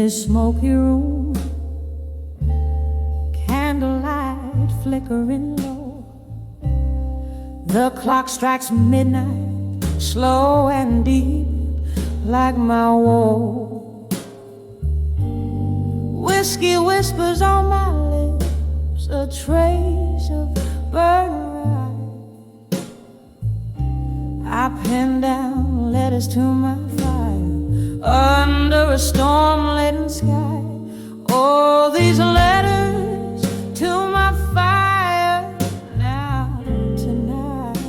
this smoky room, candlelight flickering low. The clock strikes midnight, slow and deep, like my woe. Whiskey whispers on my lips, a trace of burning rye. I pen down letters to my fire under a storm-laden sky. Oh, these letters to my fire now tonight.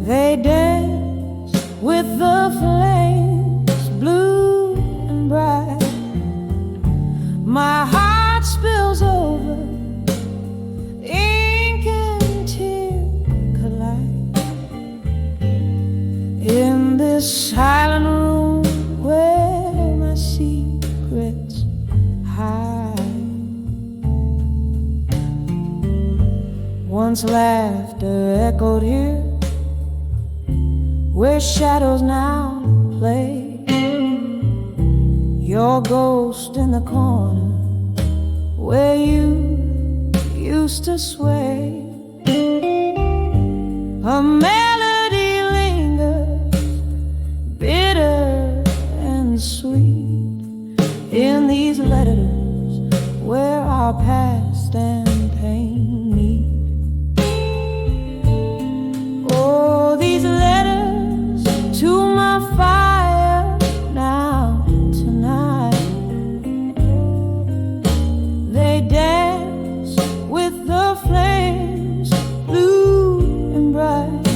They dance with the flames, blue and bright. My heart spills over, ink and tear collide. In this silent room where my secrets hide. Once laughter echoed here, where shadows now play. Your ghost in the corner where you used to sway. A melody lingers, bitter and sweet, in these letters where our past and pain meet. Oh, these letters to my fire now tonight. They dance with the flames, blue and bright.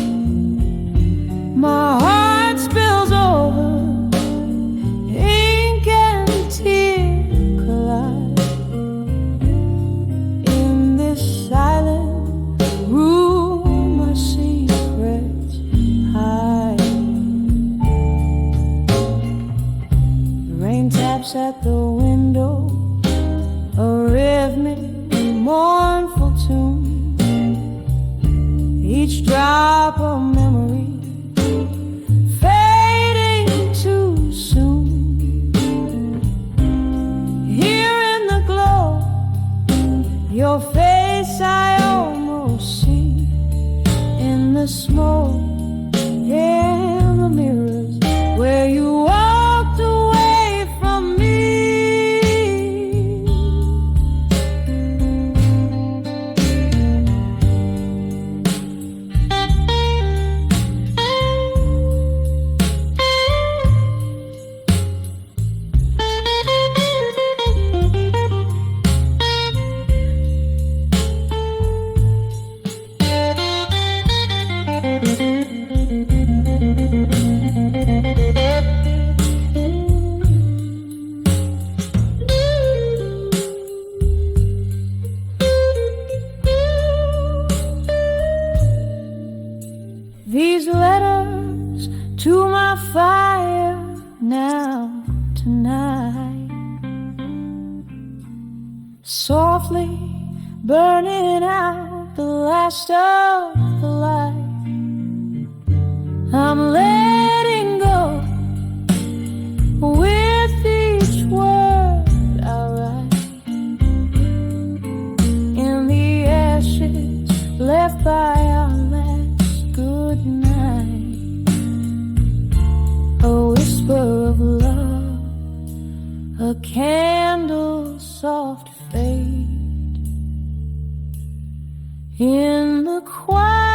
My heart spills over, ink and tear collide. In this silent room, my secrets hide. The rain taps at the window, a rhythmic, mournful tune. Each drop of memory fading too soon. Here in the glow, your face I almost see. In the smoke and the mirrors where you walked away from me. These letters to my fire now tonight, softly burning out the last of the light. I'm letting go with each word I write. In the ashes left by our last good night, a whisper of love, a candle soft fade in the quiet.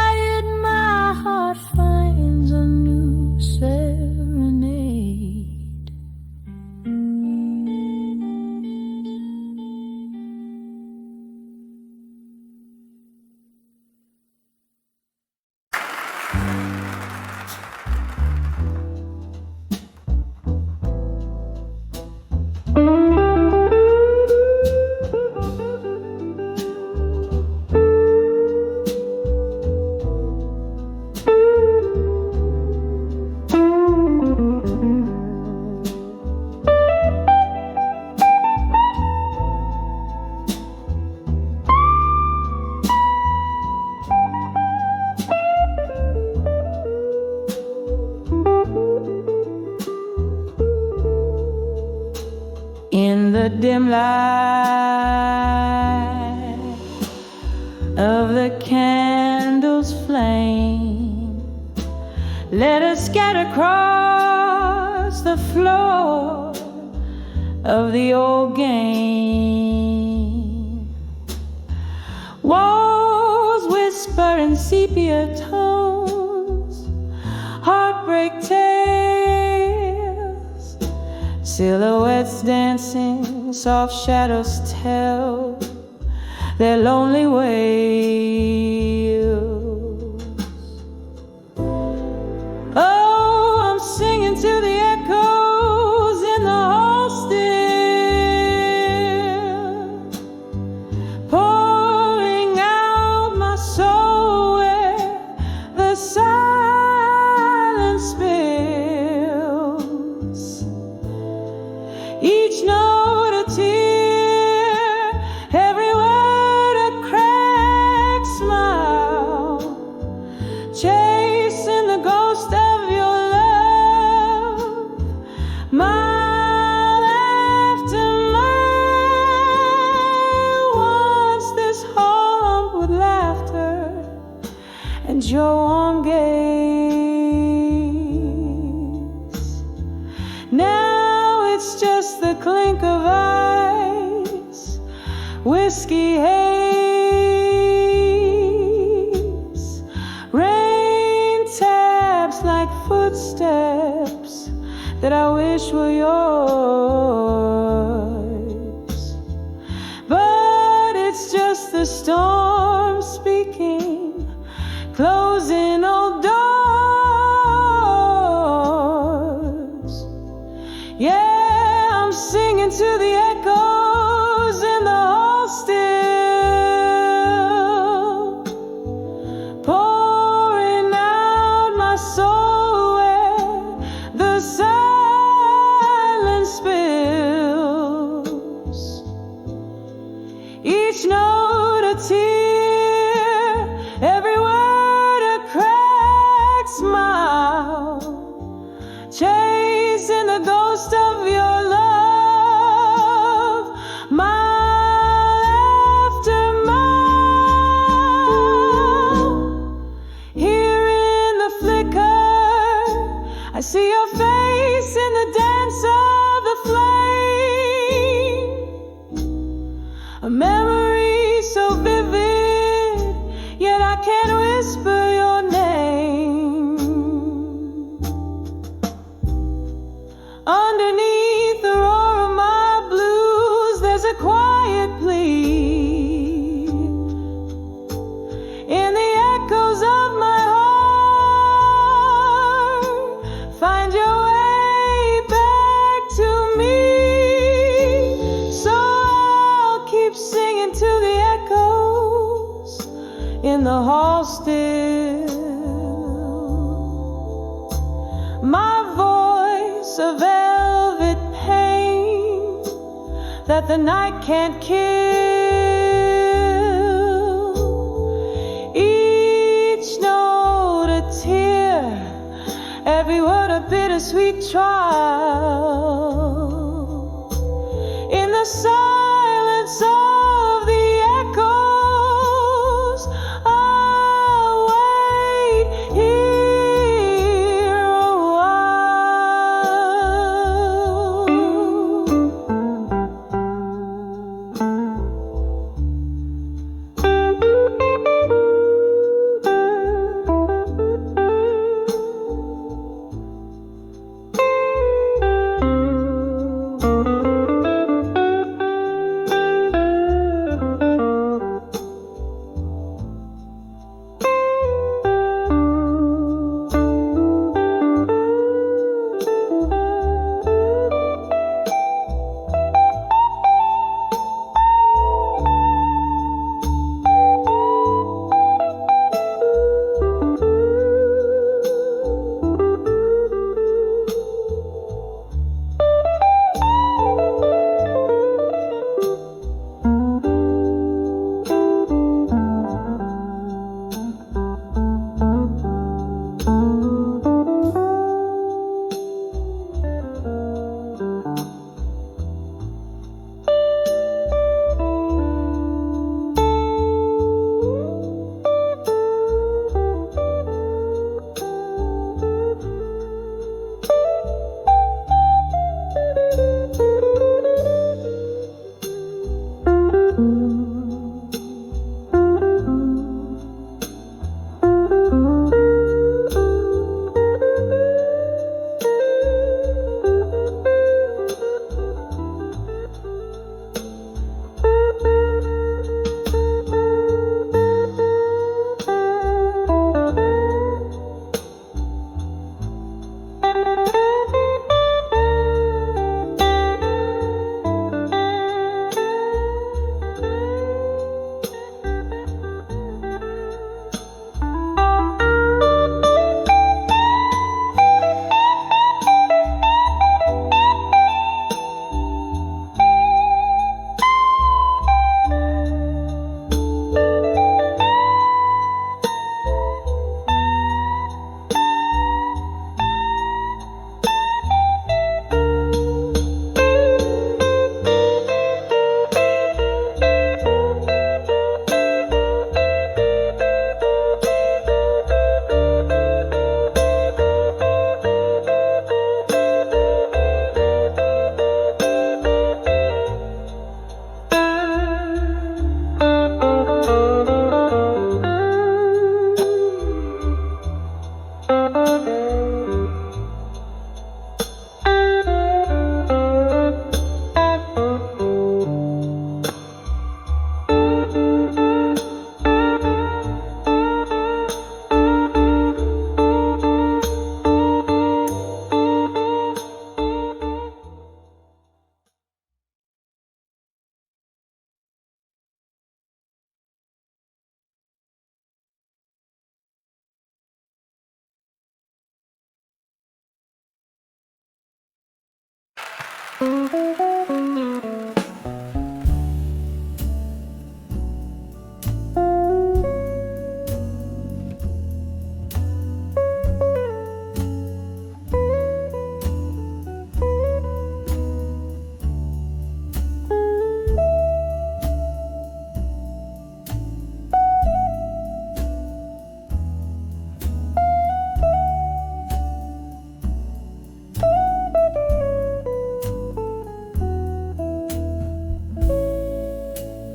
dim light of the candle's flame. Let us scatter across the floor of the old game. Walls whisper in sepia tones, heartbreak tales, silhouettes dancing, soft shadows tell their lonely wails. Oh, I'm singing to the echoes in the hall still, pouring out my soul where the silence spills. Each note a tear, every word a cracked smile, chasing the ghost of your love, mile after mile. Once this haunt with laughter and your warm gaze, now it's just the clink of ice, whiskey haze, rain taps like footsteps that I wish were yours. But it's just the storm speaking, closing old doors. Yeah, I'm singing to the echoes in the hall still, pouring out my soul where the silence spills. Each note a tear, every word a cracked smile, chasing the ghost of your love, mile after mile. Here in the flicker, I see your face in the dance of the flame. A memory so vivid, yet I can't whisper your name. Underneath the roar of my blues, there's a quiet plea. In the echoes of my heart, find your way back to me. So I'll keep singing to the echoes in the hall still. My voice a velvet pain that the night can't kill. Each note a tear, every word a bittersweet trial. In the silence of the echoes, I'll wait here a while.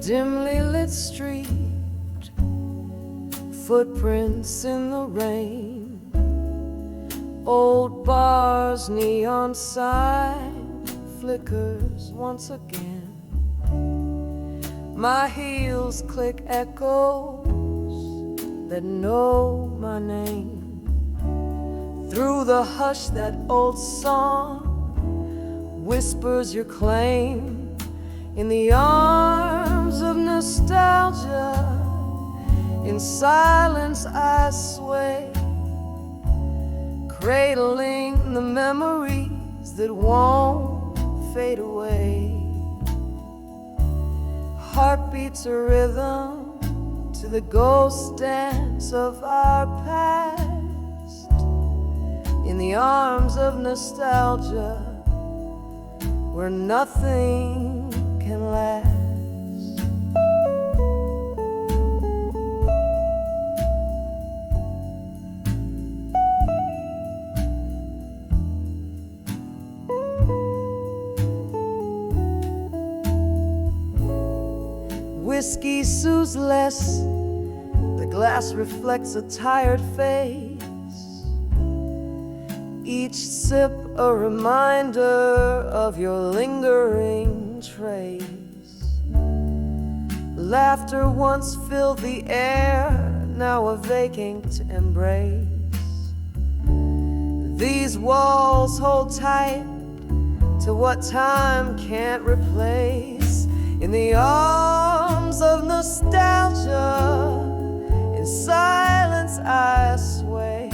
Dimly lit street, footprints in the rain, old bars, neon sign flickers once again. My heels click echoes that know my name. Through the hush, that old song whispers your claim. In the arms of nostalgia, in silence I sway, cradling the memories that won't fade away. Heartbeats a rhythm to the ghost dance of our past. In the arms of nostalgia, where nothing can last. Whiskey soothes less, the glass reflects a tired face. Each sip a reminder of your lingering trace. Laughter once filled the air, now a vacant embrace. These walls hold tight to what time can't replace. In the arms of nostalgia, in silence I sway,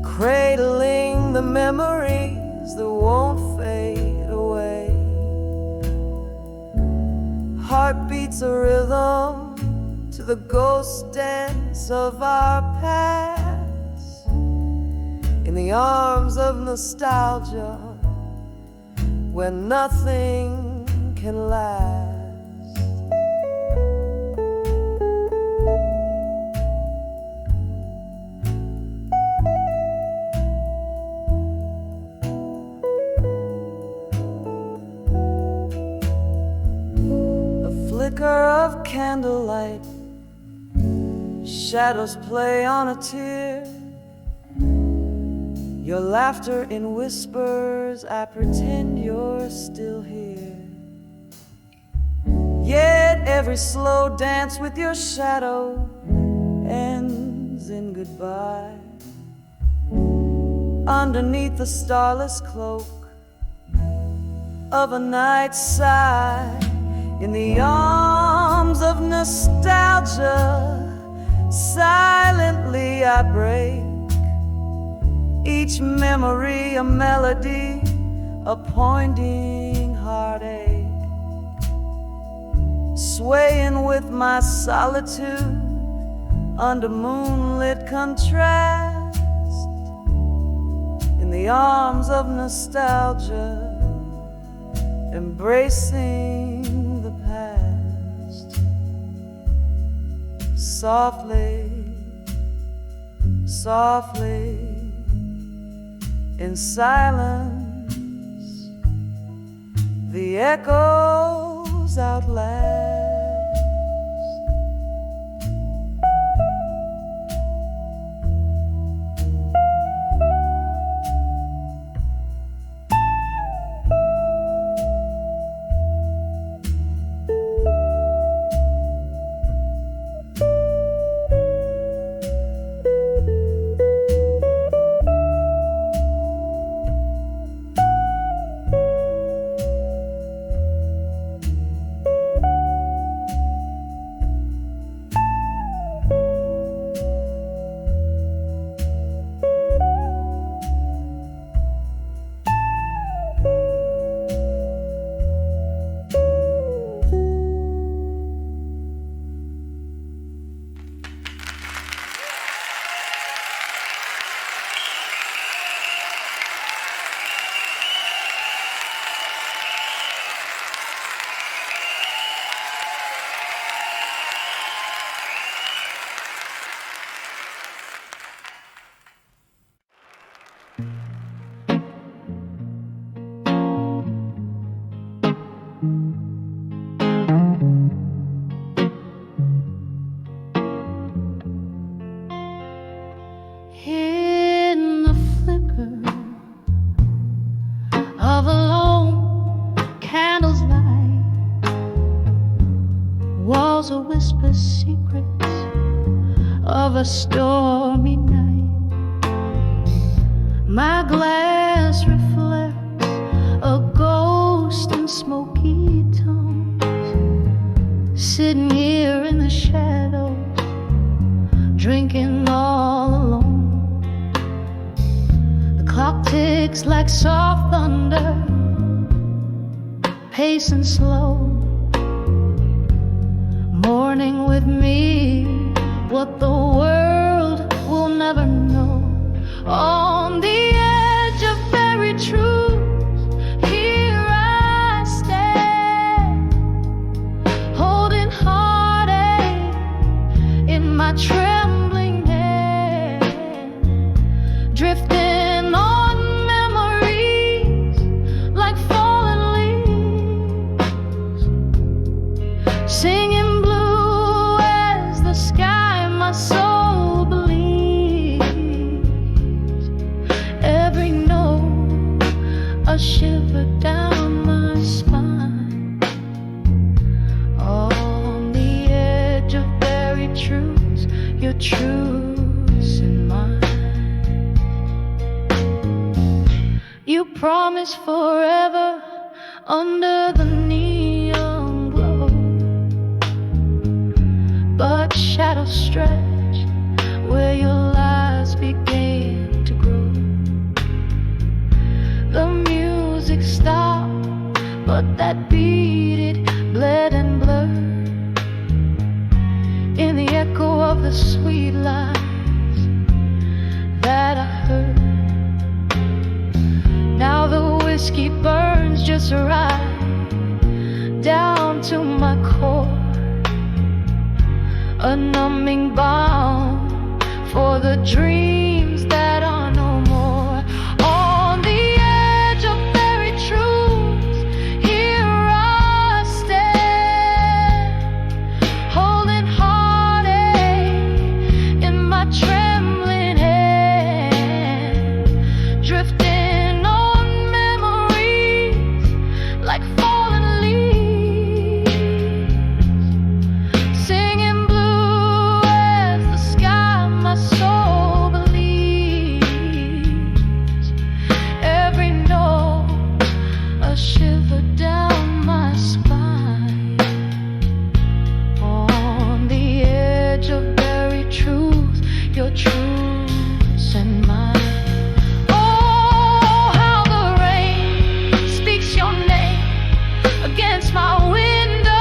cradling the memories that won't fade away. Heartbeats a rhythm to the ghost dance of our past. In the arms of nostalgia, where nothing can last. Flicker of candlelight, shadows play on a tear. Your laughter in whispers, I pretend you're still here. Yet every slow dance with your shadow ends in goodbye. Underneath the starless cloak of a night sigh, in the arms of nostalgia, silently I break. Each memory a melody, a pointing heartache. Swaying with my solitude under moonlit contrast. In the arms of nostalgia, embracing the past. Softly, softly, in silence, the echoes outlast. In the flicker of a lone candle's light, walls will whisper secrets of a stormy night. My glass reflects a ghost in smoky tones, sitting here in the shadows, drinking all alone. The clock ticks like soft thunder, pacing slow, mourning with me what the world will never know. On the edge of very truth, here I stand, holding heartache in my trembling hand, drifting on memories like fallen leaves, singing blue as the sky my soul believes. Every note a shiver down my spine, on the edge of buried truths, your truths and mine. You promise forever under the neon glow, but shadows stretch where your lies began to grow. The music stopped, but that beat, it bled and blurred in the echo of the sweet lies that I heard. Now the whiskey burns just right down to my core, a numbing balm for the dreams that are no more. On the edge of buried truths, here I stand, holding heartache in my trembling hand, drifting on memories like fallen leaves, singing blue as the sky my soul believes. Every note a shiver down my spine, on the edge of buried truth, your truths and mine. Oh, how the rain speaks your name against my window,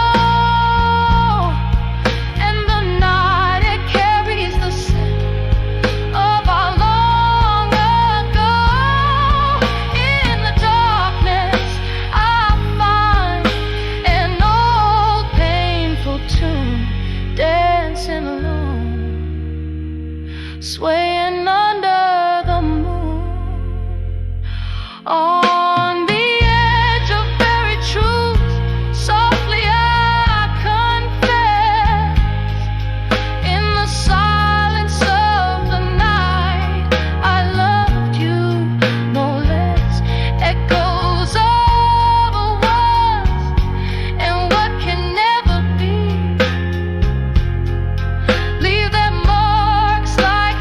and the night it carries the scent of our long ago. In the darkness I find an old painful tune, dancing alone, swaying under the moon. On the edge of buried truths, softly I confess, in the silence of the night, I loved you no less. Echoes of a once and what can never be, leave their marks like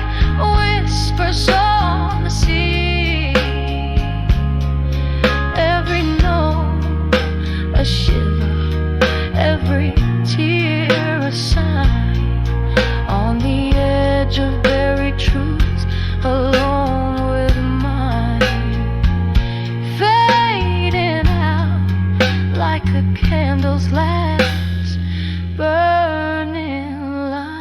whispers on the sea. Every note a shiver, every tear a sign, on the edge of buried truths, alone with mine, fading out like a candle's last burning light.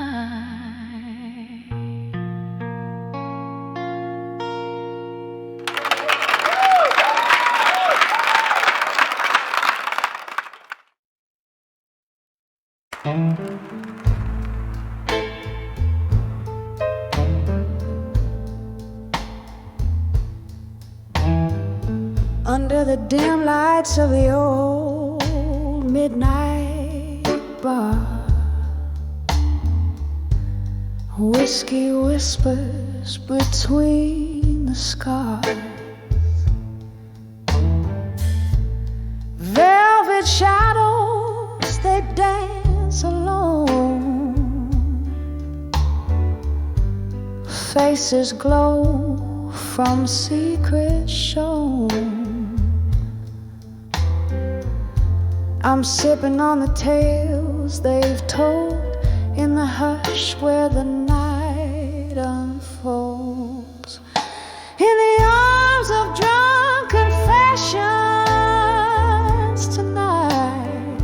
Under the dim lights of the old midnight bar, Whiskey whispers between the scars. Velvet shadows, they dance alone. Faces glow from secrets shown. I'm sipping on the tales they've told in the hush where the night unfolds. In the arms of drunk confessions tonight,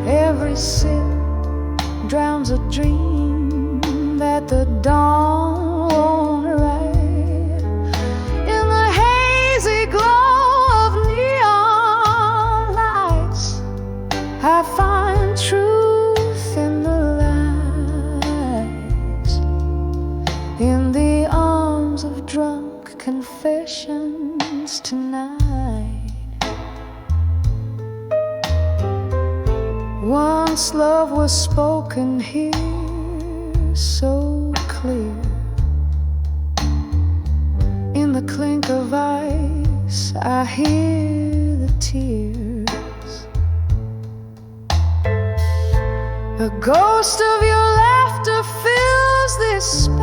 every sip drowns a dream that the dawn won't write. In the hazy glow of neon lights, I find truth in the lies. In the arms of drunk confessions tonight. Once love was spoken here so clear. In the clink of ice I hear the tears. The ghost of your laughter fills this space.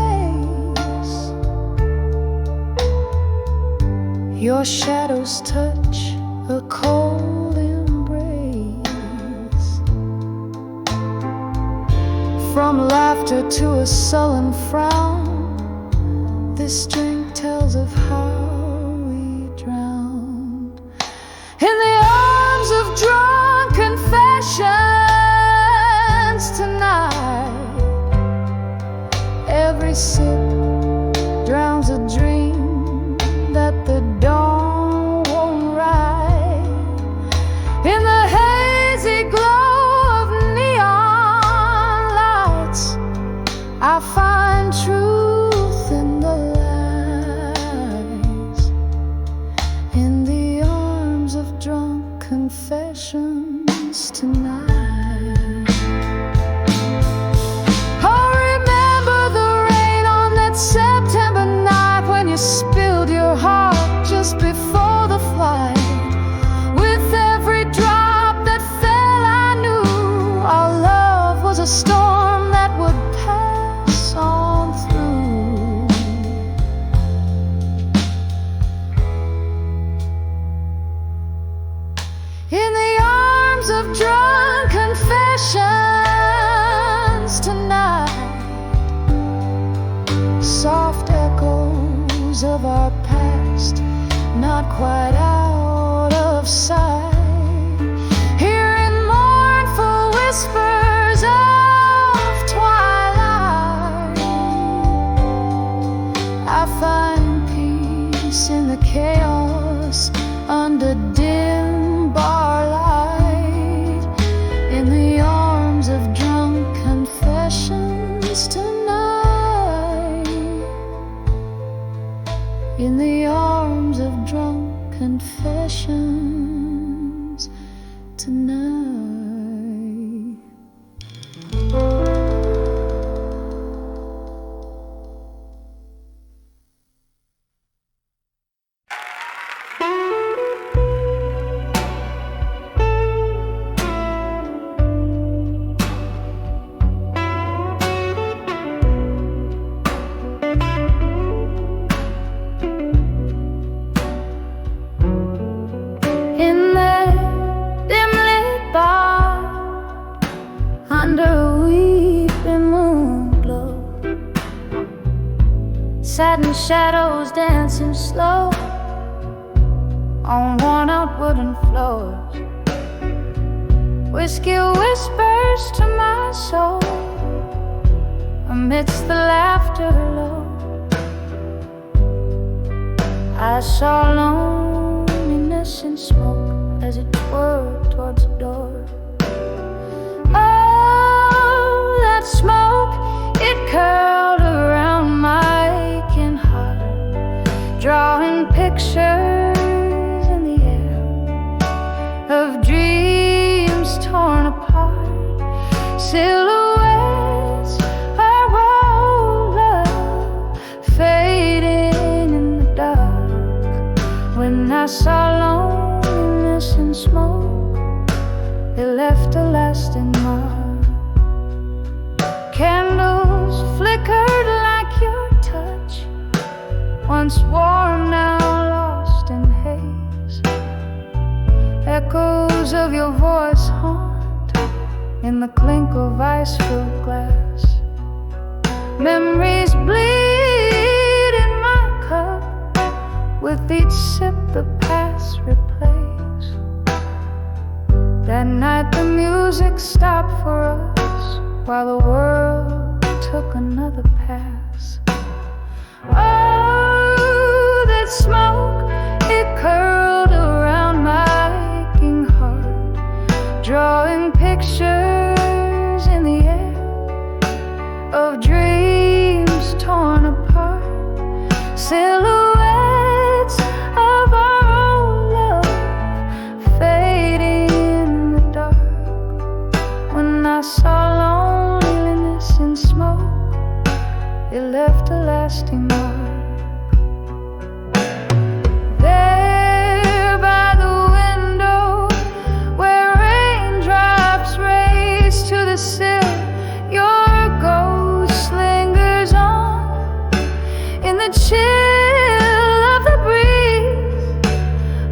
Your shadows touch a cold embrace. From laughter to a sullen frown, this drink tells of how we drowned. In the arms of drunk confessions tonight, every sip drowns a dream that the dawn won't write. In the hazy glow of neon lights, I find truth in the lies. In the arms of drunk confessions tonight. Oh, remember the rain on that September night when you spilled your heart just before the flight. With every drop that fell, I knew our love was a storm that would pass on through. In the arms of drunk confessions tonight, soft echoes of our past, not quite out of sight. Hearing mournful whispers of twilight, I find peace in the chaos under dim bar light. In the arms of drunk confessions tonight. In the arms of drunk confessions tonight. In that dim-lit bar, under a weeping moon glow, satin shadows dancing slow on worn-out wooden floors. Whiskey whispers to my soul amidst the laughter low. I saw loneliness in smoke as it twirled towards the door. Oh, that smoke, it curled around my aching heart, drawing pictures in the air of dreams torn apart, silhouettes are saw loneliness and smoke, it left a lasting mark. Candles flickered like your touch, once warm, now lost in haze. Echoes of your voice haunt in the clink of ice-filled glass. Memories bleed in my cup, with each sip the past replays. That night the music stopped for us, while the world took another pass. Oh, that smoke, it curled around my aching heart, drawing pictures in the air of dreams torn apart, silhouettes of our own love fading in the dark. When I saw loneliness and smoke, it left a lasting mark. There by the window, where raindrops race to the sill, your ghost lingers on in the chill of the breeze.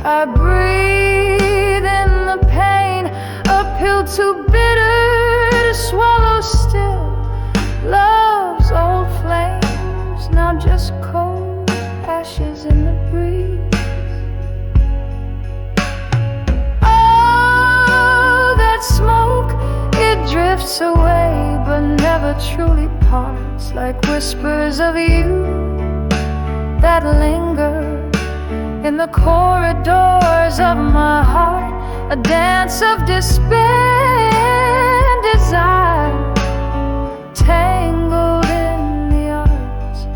I breathe in the pain, a pill too bitter to swallow still. Love's old flames, now just cold ashes in the breeze. Oh, that smoke, it drifts away but never truly parts, like whispers of you that linger in the corridors of my heart, a dance of despair and desire, tangled in the arts.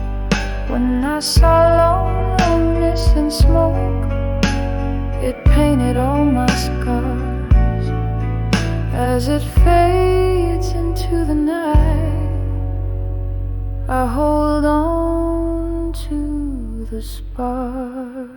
When I saw loneliness and smoke, it painted all my scars. As it fades into the night, I hold on to the spark.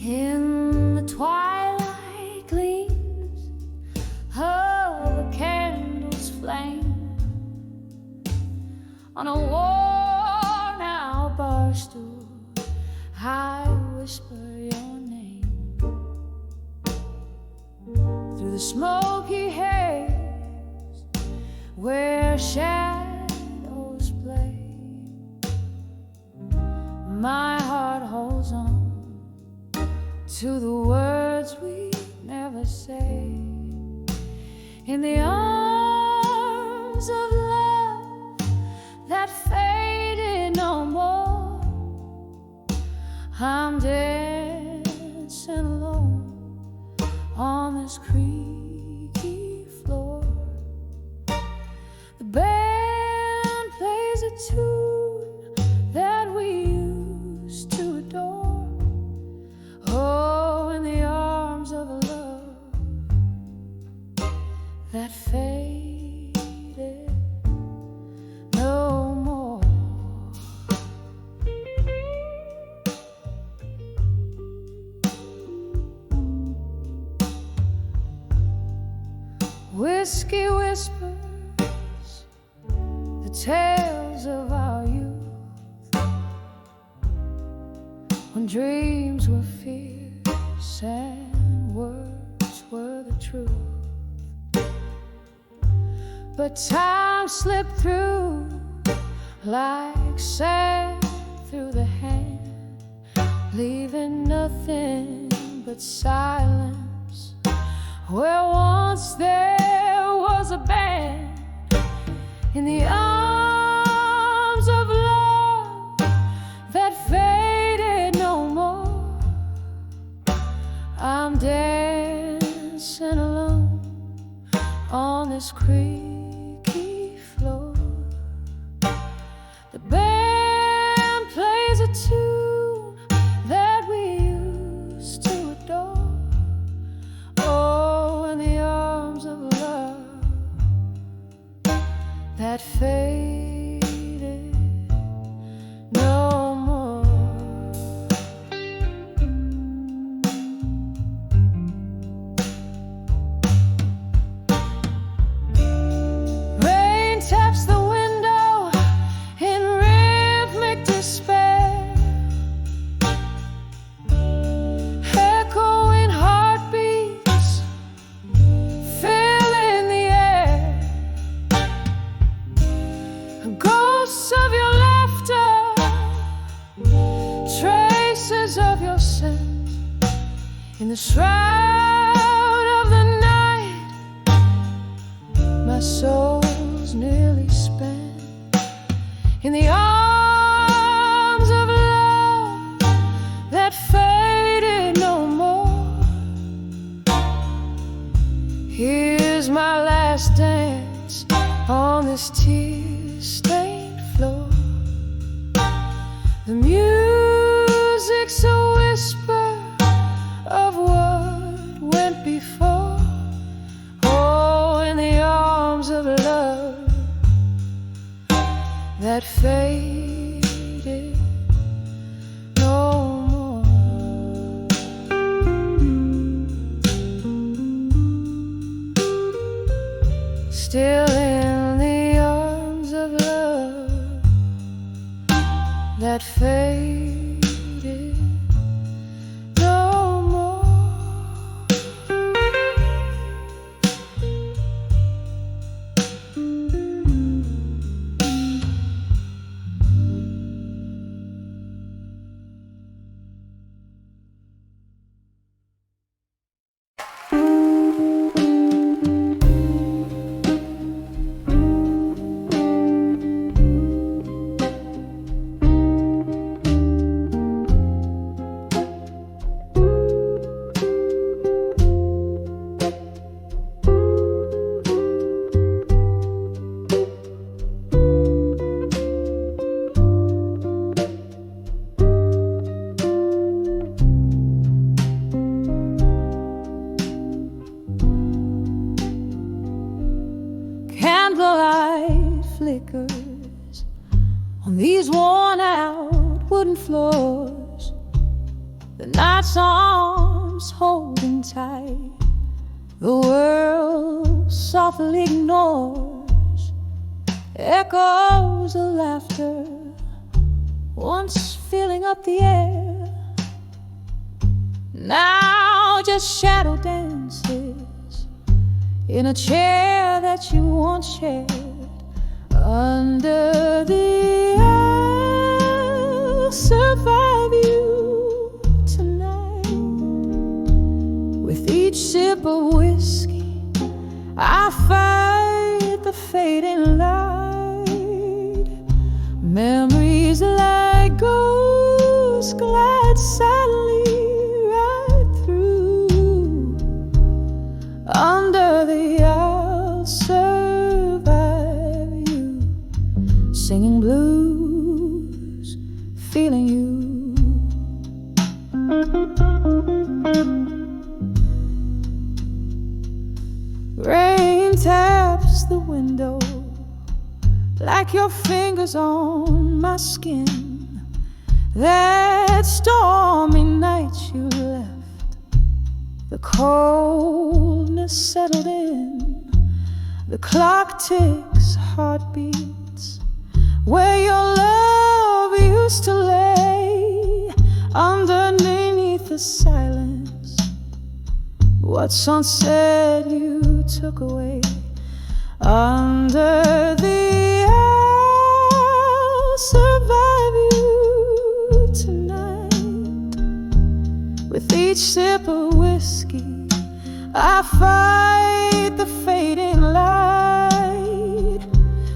In the twilight gleams of a candle's flame, on a worn out bar stool I whisper your name. Through the smoky haze where shadows play, my heart holds on to the words we never say. In the arms of love that faded no more, I'm dancing alone on this creaky floor. The band plays a tune that we used to adore. Oh, in the arms of a love that faded no more. Whiskey whispers the tales of our youth, when dreams were fierce and words were the truth. But time slipped through like sand through the hand, leaving nothing but silence where once there was a band in the arms of love that faded no more. I'm dancing alone on this creaky floor. The band plays a tune that we used to adore. Oh, in the arms of love that faded no more. Rain taps the window in rhythmic despair, echoing heartbeats filling the air. Ghosts of your laughter, traces of your scent, in the shroud of the night, my soul's nearly spent. In the arms of love that faded no more. Here's my last dance on this tear-stained floor. The music's a whisper of what went before. Oh, in the arms of love that faded no more. Still in the arms of love that faded no more. Candlelight flickers on these worn-out wooden floors. The night's arms holding tight, the world softly ignores. Echoes of laughter once filling up the air, now just shadow dances in a chair that you once shared. Under the I'll survive you tonight. With each sip of whiskey, I fight the fading light. Memories like ghosts glide sadly right through. Under the I'll survive you, singing blues, feeling you. Rain taps the window like your fingers on my skin. That stormy night you left, the coldness settled in. The clock ticks heartbeats where your love used to lay. Underneath the silence, what's unsaid you took away. Under the I'll survive you tonight. With each sip of whiskey, I fight the fading light.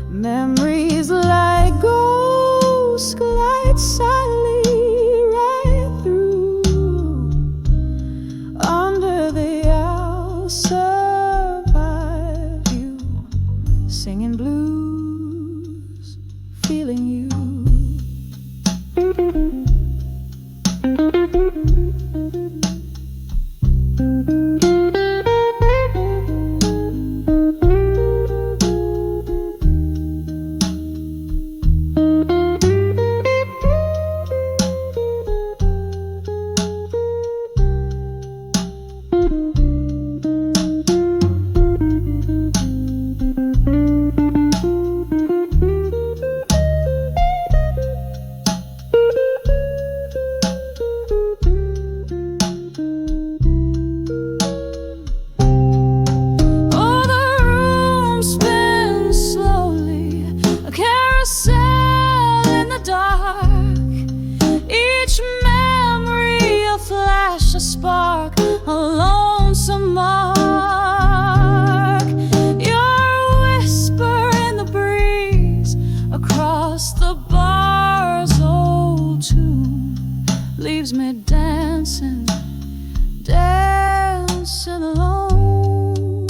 Memories like ghosts glide silently right through. Under the I'll survive you, singing blues, feeling you. A spark, a lonesome mark. Your whisper in the breeze across the bar's old tune leaves me dancing, dancing alone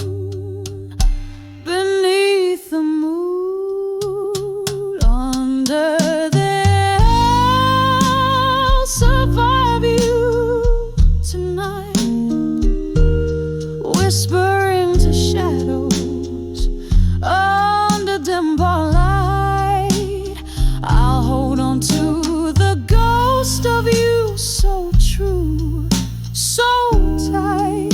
beneath the moon. Under the I'll survive you tonight, whispering to shadows under dim bar light. I'll hold on to the ghost of you, so true, so tight.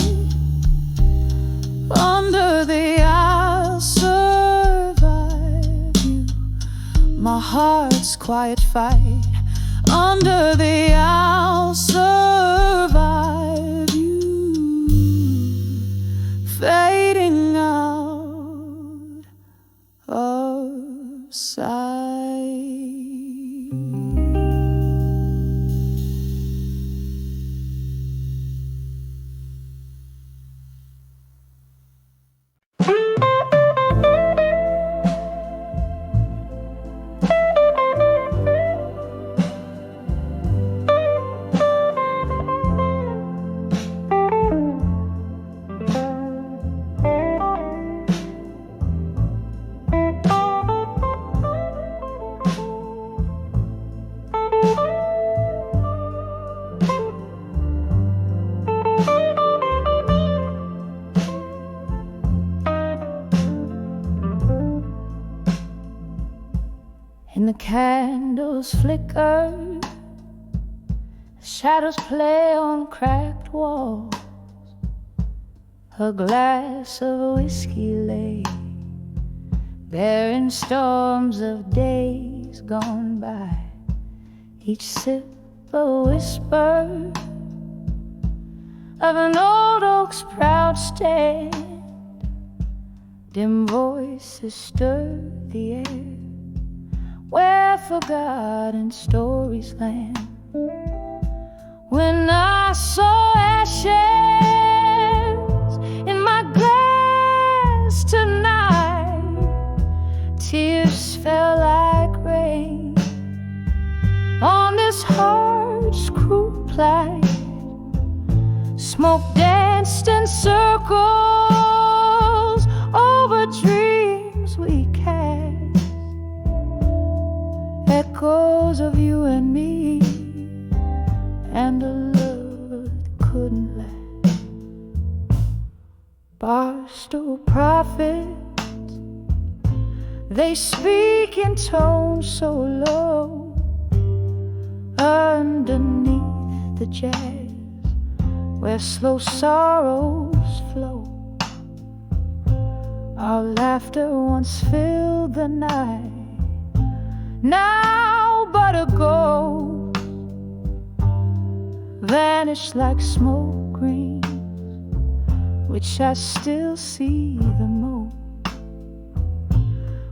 Under the I'll survive you, my heart's quiet fight. Under the I'll survive you, fading out of sight. And the candles flicker, shadows play on cracked walls. A glass of whiskey lay, bearing storms of days gone by. Each sip a whisper of an old oak's proud stand. Dim voices stir the air where forgotten stories land. When I saw ashes in my glass tonight, tears fell like rain on this heart's cruel plight. Smoke danced in circles over dreams we cast, echoes of you and me, and a love that couldn't last. Barstool prophets, they speak in tones so low, underneath the jazz where slow sorrows flow. Our laughter once filled the night, now but a ghost, vanished like smoke rings, which I still see the most.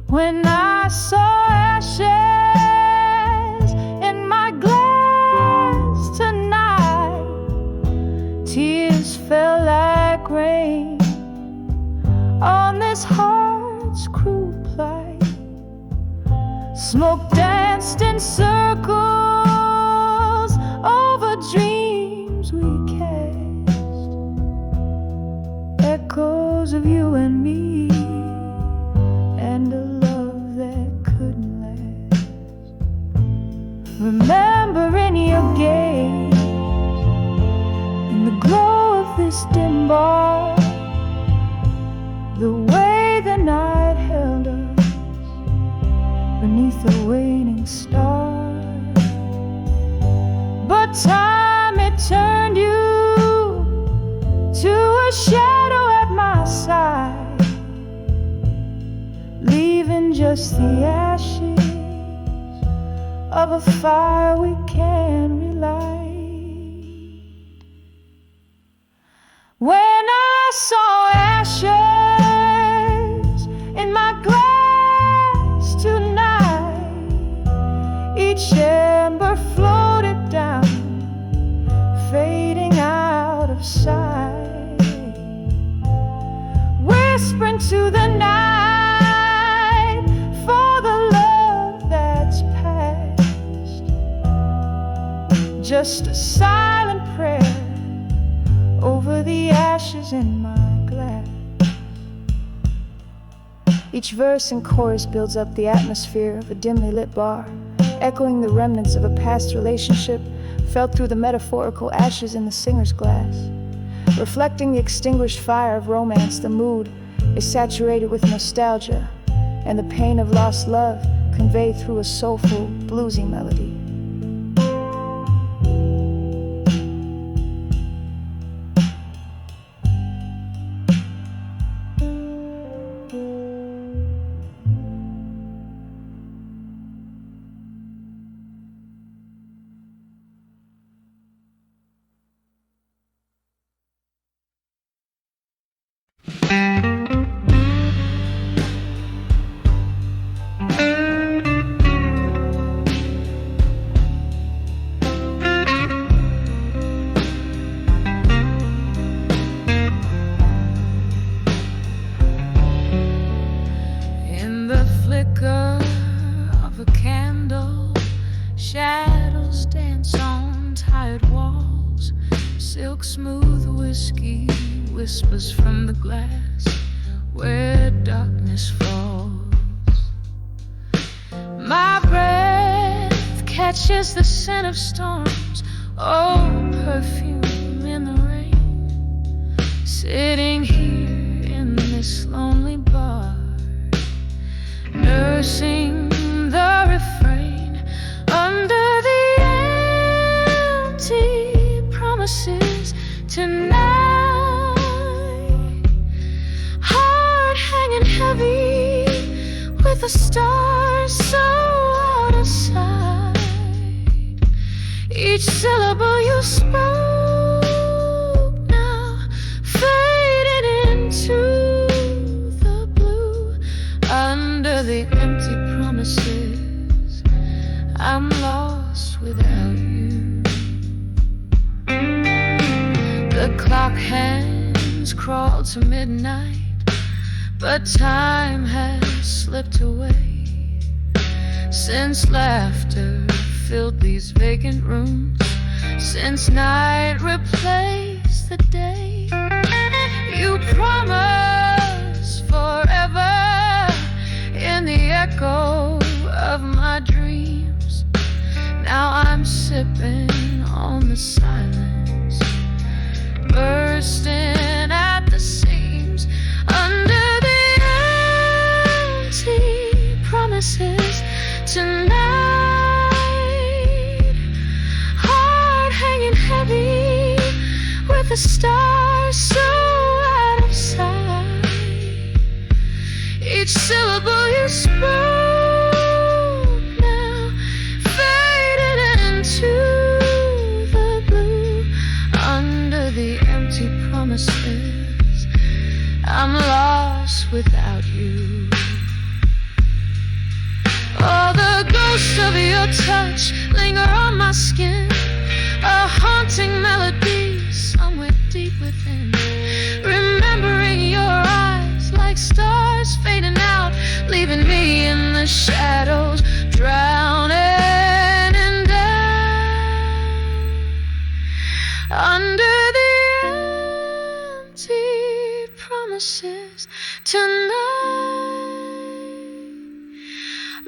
When I saw ashes in my glass tonight, tears fell like rain his heart's cruel plight. Smoke danced in circles over dreams we cast, echoes of you and me, and a love that couldn't last. Remembering your gaze in the glow of this dim bar, the way the night held us beneath a waning star. But time, it turned you to a shadow at my side, leaving just the ashes of a fire we can relight. When I saw ashes in my glass tonight, each ember floated down, fading out of sight, whispering to the night for the love that's past. Just a silent prayer over the ashes in my glass. Each verse and chorus builds up the atmosphere of a dimly lit bar, echoing the remnants of a past relationship felt through the metaphorical ashes in the singer's glass. Reflecting the extinguished fire of romance, the mood is saturated with nostalgia and the pain of lost love conveyed through a soulful, bluesy melody. Shadows dance on tired walls. Silk smooth whiskey whispers from the glass where darkness falls. My breath catches the scent of storms, oh, perfume in the rain. Sitting here in this lonely bar, nursing the refrain under the empty promises tonight. Heart hanging heavy with the stars so out of sight. Each syllable you spoke now faded into the blue. Under the empty promises, I'm lost without you. The clock hands crawl to midnight, but time has slipped away since laughter filled these vacant rooms, since night replaced the day. You promised forever in the echo of my dreams. Now I'm sipping on the silence, bursting at the seams. Under the empty promises tonight, heart hanging heavy with the stars so out of sight. Each syllable you spoke now faded into the blue. Under the empty promises, I'm lost without you. Oh, the ghost of your touch linger on my skin, a haunting melody somewhere deep within. Remembering your eyes like stars under the empty promises tonight.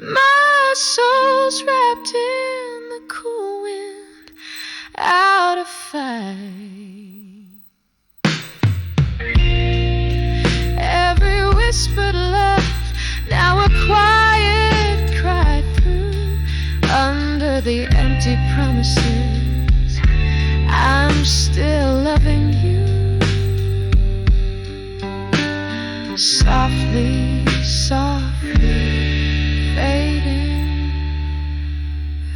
My soul's wrapped in the cool wind, out of fight. Every whispered love, now a quiet cry through, under the empty promises, I'm still loving you. Softly, softly fading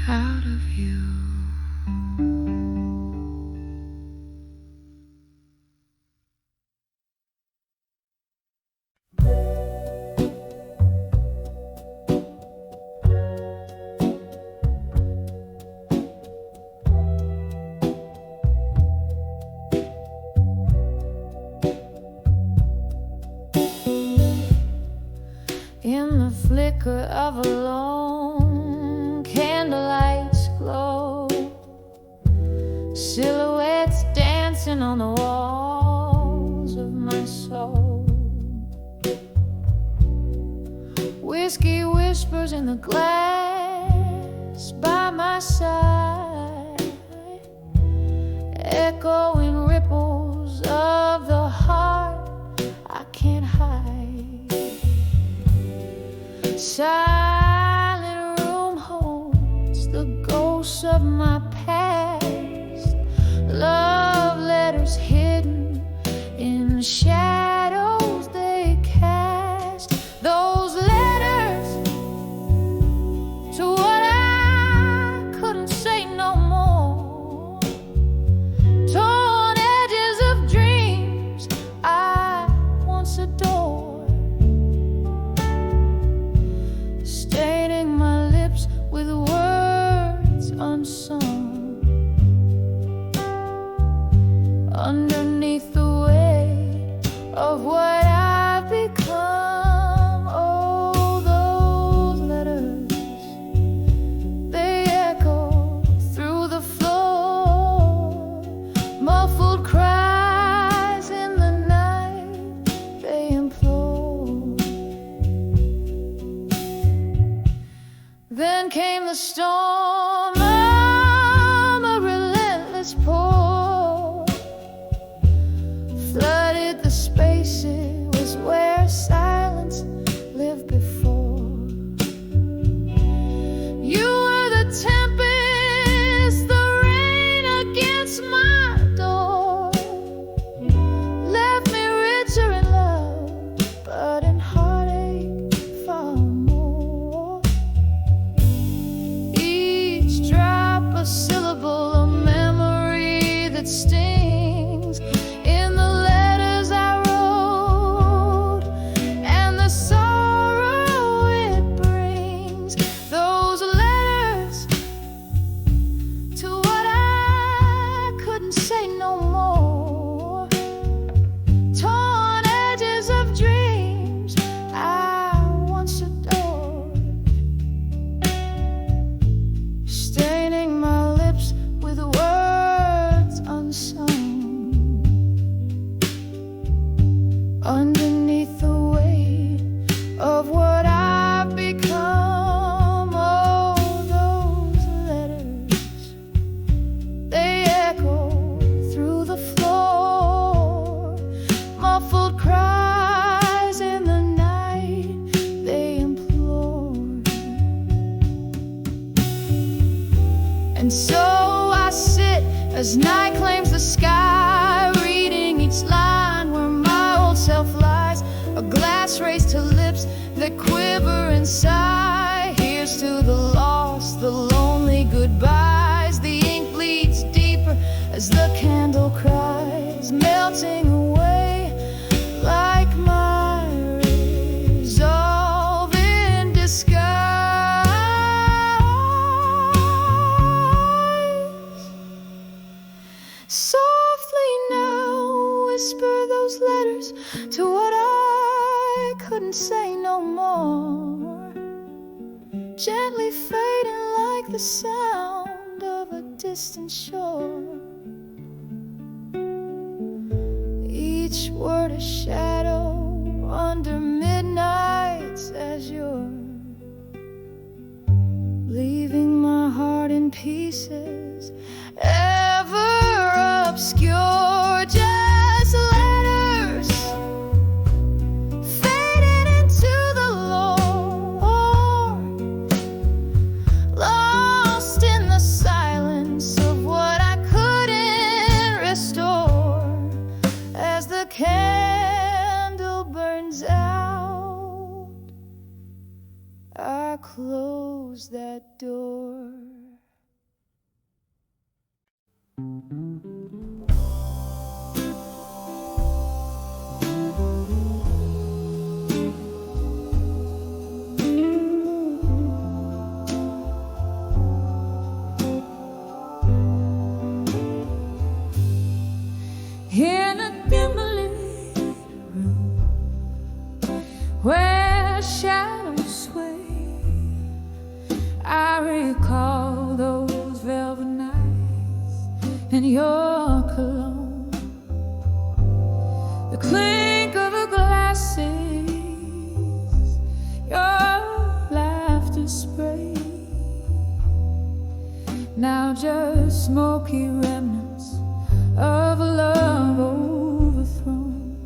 out of you. In the flicker of a lone candlelight's glow, silhouettes dancing on the walls of my soul. Whiskey whispers in the glass by my side, echoing ripples of the heart I can't hide. Silent room holds the ghosts of my past, love letters hidden in the shadows they cast. Those letters to what I couldn't say no more, torn edges of dreams I once adored, staining my lips with words unsung, underneath the weight of what I've become. Oh, those letters, they echo through the floor, muffled cries in the night, they implore. Then came the storm, a relentless pour, flooded the spaces where silence lived before. You were the tempest, the rain against my door, left me richer in love, but in heartache far more. Each drop a syllable, a memory that stings in the letters I wrote, and the sorrow it brings. Those letters to what I couldn't say no more, torn edges of dreams I once adored, staining my lips with words unsung, underneath the weight of what I've become. Oh, those letters, they echo through the floor, muffled cries in the night, they implore. And so I sit as night claims the sky, reading each line where my old self lies, a glass raised to lips that quiver and sigh. Here's to the lost, the lonely goodbyes. The ink bleeds deeper as the candle cries, melting away like my resolve in disguise. Softly now whisper those letters to what I couldn't say no more, gently fading like the sound of a distant shore. each word a shadow under midnights as you're leaving my heart in pieces, ever obscure, just letters fading into the Lord, lost in the silence of what I couldn't restore. As the candle burns out, I close that door. In a dimly room where shadows sway, I recall those velvet nights and your cologne, the clink of the glasses, your laughter spray. Now just smoky remnants of a love overthrown.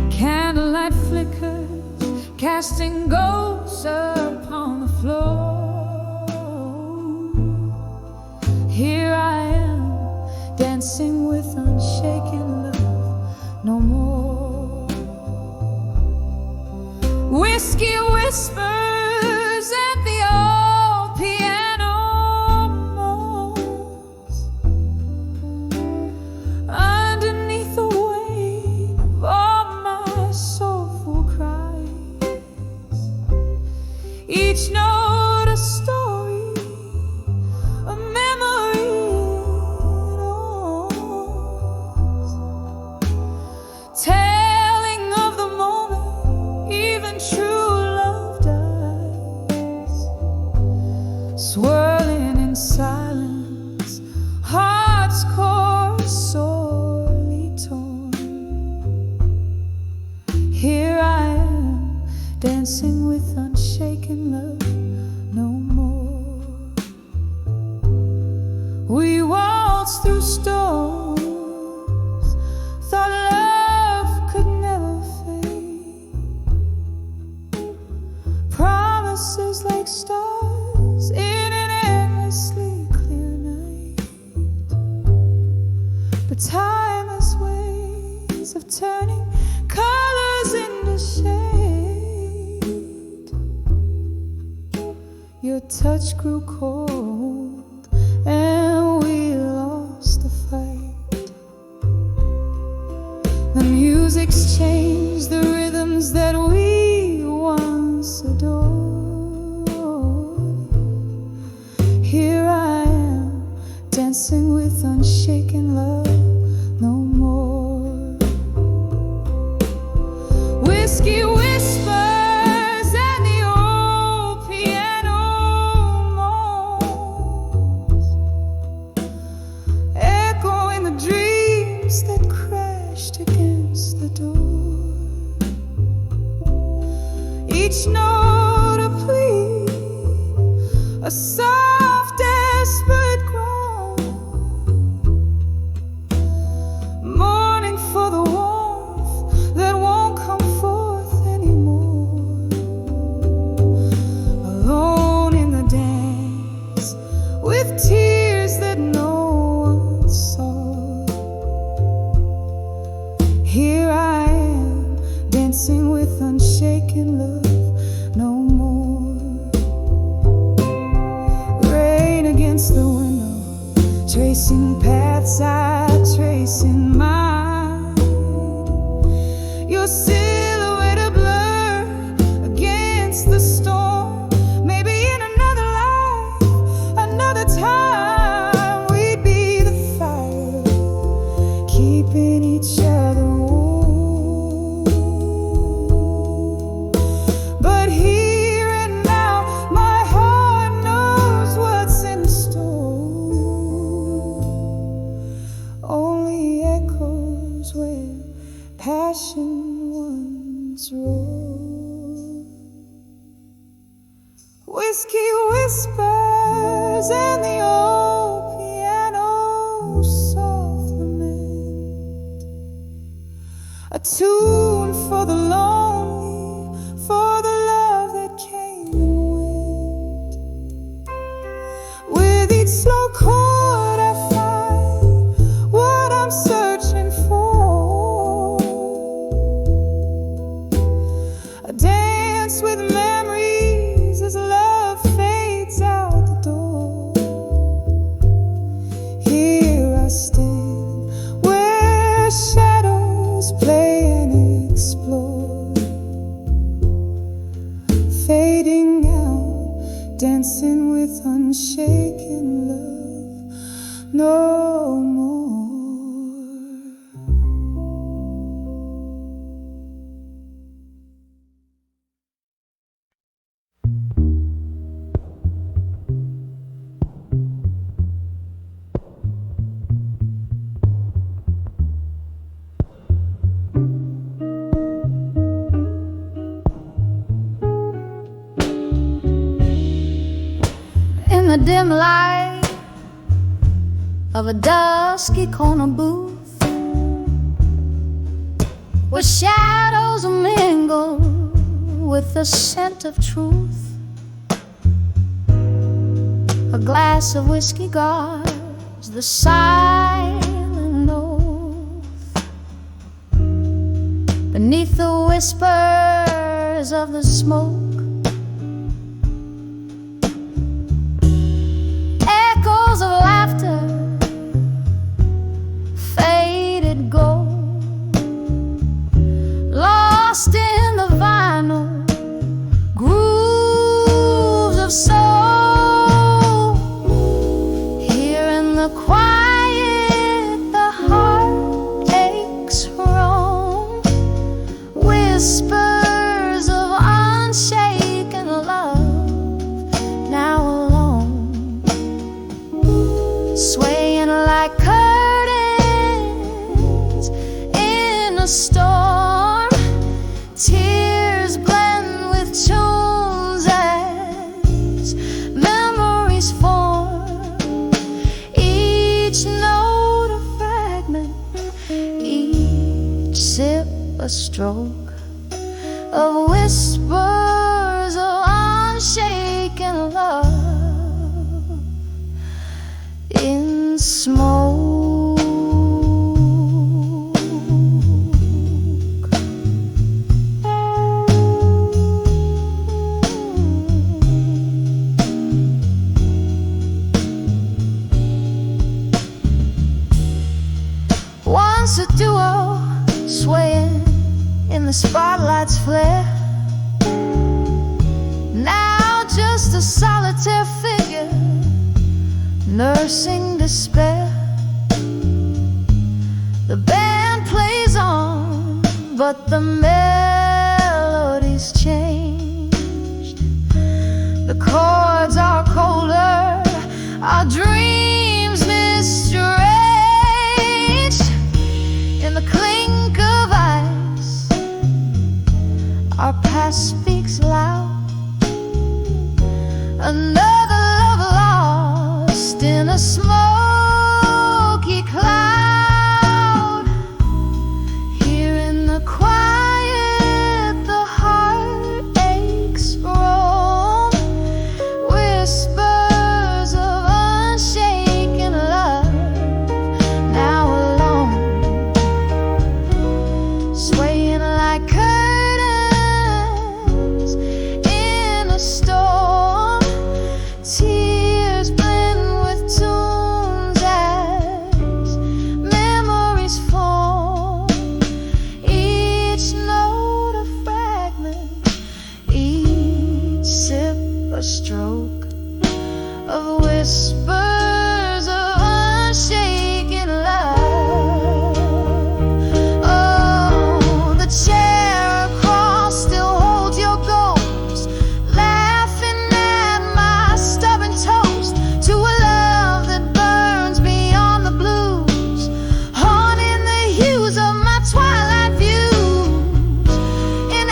Candlelight flickers, casting ghosts upon the floor. Here I am, dancing with unshaken love no more. Whiskey whispers at the old piano moans. Underneath the weight of all my soulful cries, each note a story, a memory telling of the moment even true love dies. Swirling in silence, heart's core sorely torn. Here I am, dancing with unshaken love no more. We waltzed through storms, thought love could never fade. Promises like stars in an endlessly clear night. But time has ways of turning colors into shade. Your touch grew cold and we lost the fight. The music's changed the rhythms that we once adored. Here I am, dancing with unshaken love no more. Whiskey whispers and the old piano moans, echoing the dreams that crashed against the door. Each note a plea, a soft desperate groan, mourning for the warmth that won't come forth anymore. Alone in the dance, with tears that no one saw. Here I am, dancing with unshaken love no more. Rain against the window, tracing paths I trace in mine. Your silhouette a blur against the storm. Maybe in another life, another time, we'd be the fire, keeping each other warm. But here and now, my heart knows what's in store. tune for the lonely, for the love that came and went. With each slow chord I find what I'm searching for. I dance with memories as love fades out the door. Here I stand where shadows play and explore, fading out, dancing with unshaken love no more. In the dim light of a dusky corner booth, where shadows mingle with the scent of truth, a glass of whiskey guards the silent oath. Beneath the whispers of the smoke, echoes of laughter, faded gold, lost in the vinyl grooves of soul. Here in the quiet, the heartaches roam, whispers of unshaken love, now alone, swaying like curtains in a storm. Tears blend with tunes as memories form, each note a fragment, each sip a stroke of whispers of unshaken love in smoke. Once a duo swaying in the spotlight's flare, now just a solitary figure nursing despair. The band plays on, but the melody's changed. The chords are colder, our dreams mistranged. In the clink of ice, our past speaks loud. Another love lost in a smoky cloud. Here in the quiet, the heartaches roam, whispers of unshaken love, now alone, swaying like curtains in a storm. Tears blend with tunes as memories form, each note a fragment, each sip a stroke of whispers of unshaken love. Oh, the chair across still holds your ghost, laughing at my stubborn toast to a love that burns beyond the blues, haunting the hues of my twilight views. In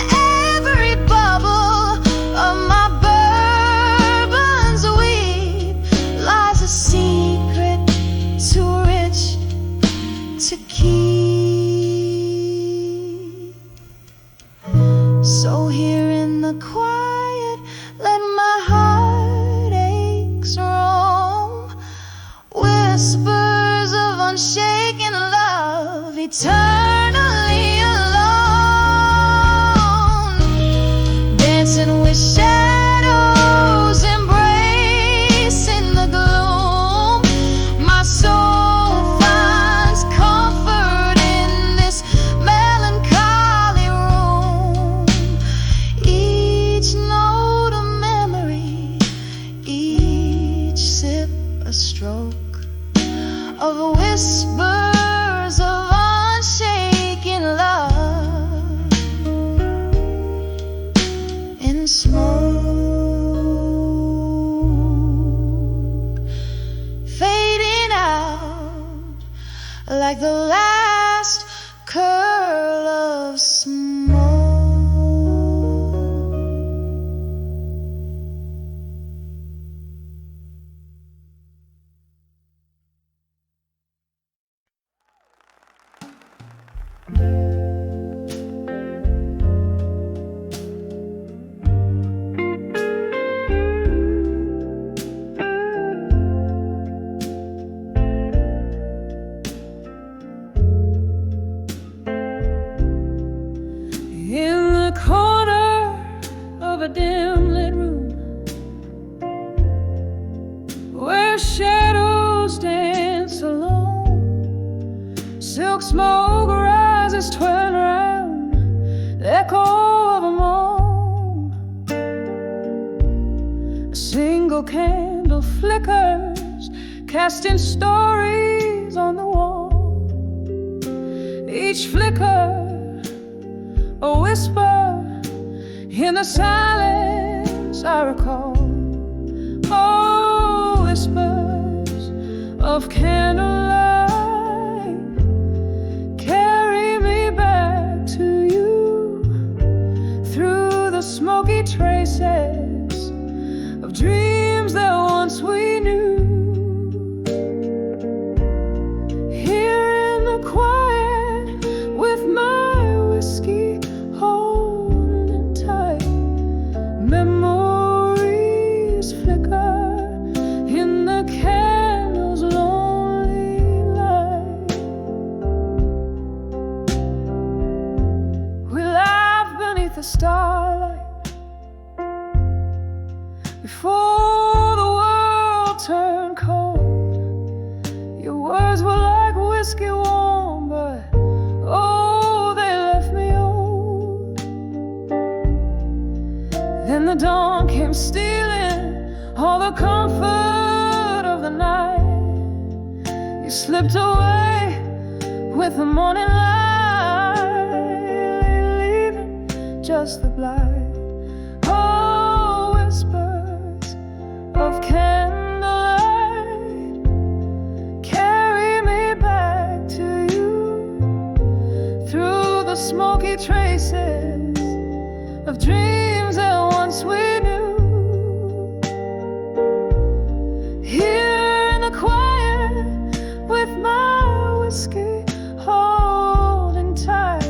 every bubble of my bourbon's weed lies a secret too rich to keep. eternally alone, dancing with shadows, embracing the gloom. My soul finds comfort in this melancholy room. Each note a memory, each sip a stroke of whispers of unshaken love in smoke, fading out like the last curl of smoke. In the corner of a dim lit room, where shadows dance alone, silk smoke rises, twirling round, the echo of a moan. A single candle flickers, casting stories on the wall. Each flicker a whisper in the silence I recall. Oh, whispers of candlelight, carry me back to you through the smoky traces of dreams that once we knew. Here in the quiet with my whiskey holding tight, memories flicker in the candle's lonely light. We laugh beneath the starlight before the world turned cold. Your words were like whiskey warm, but oh, they left me old. Then the dawn came stealing all the comfort of the night. You slipped away with the morning light, leaving just the blight. Oh, whispers of candlelight, carry me back to you through the smoky traces of dreams that once we knew. Here in the quiet with my whiskey holding tight,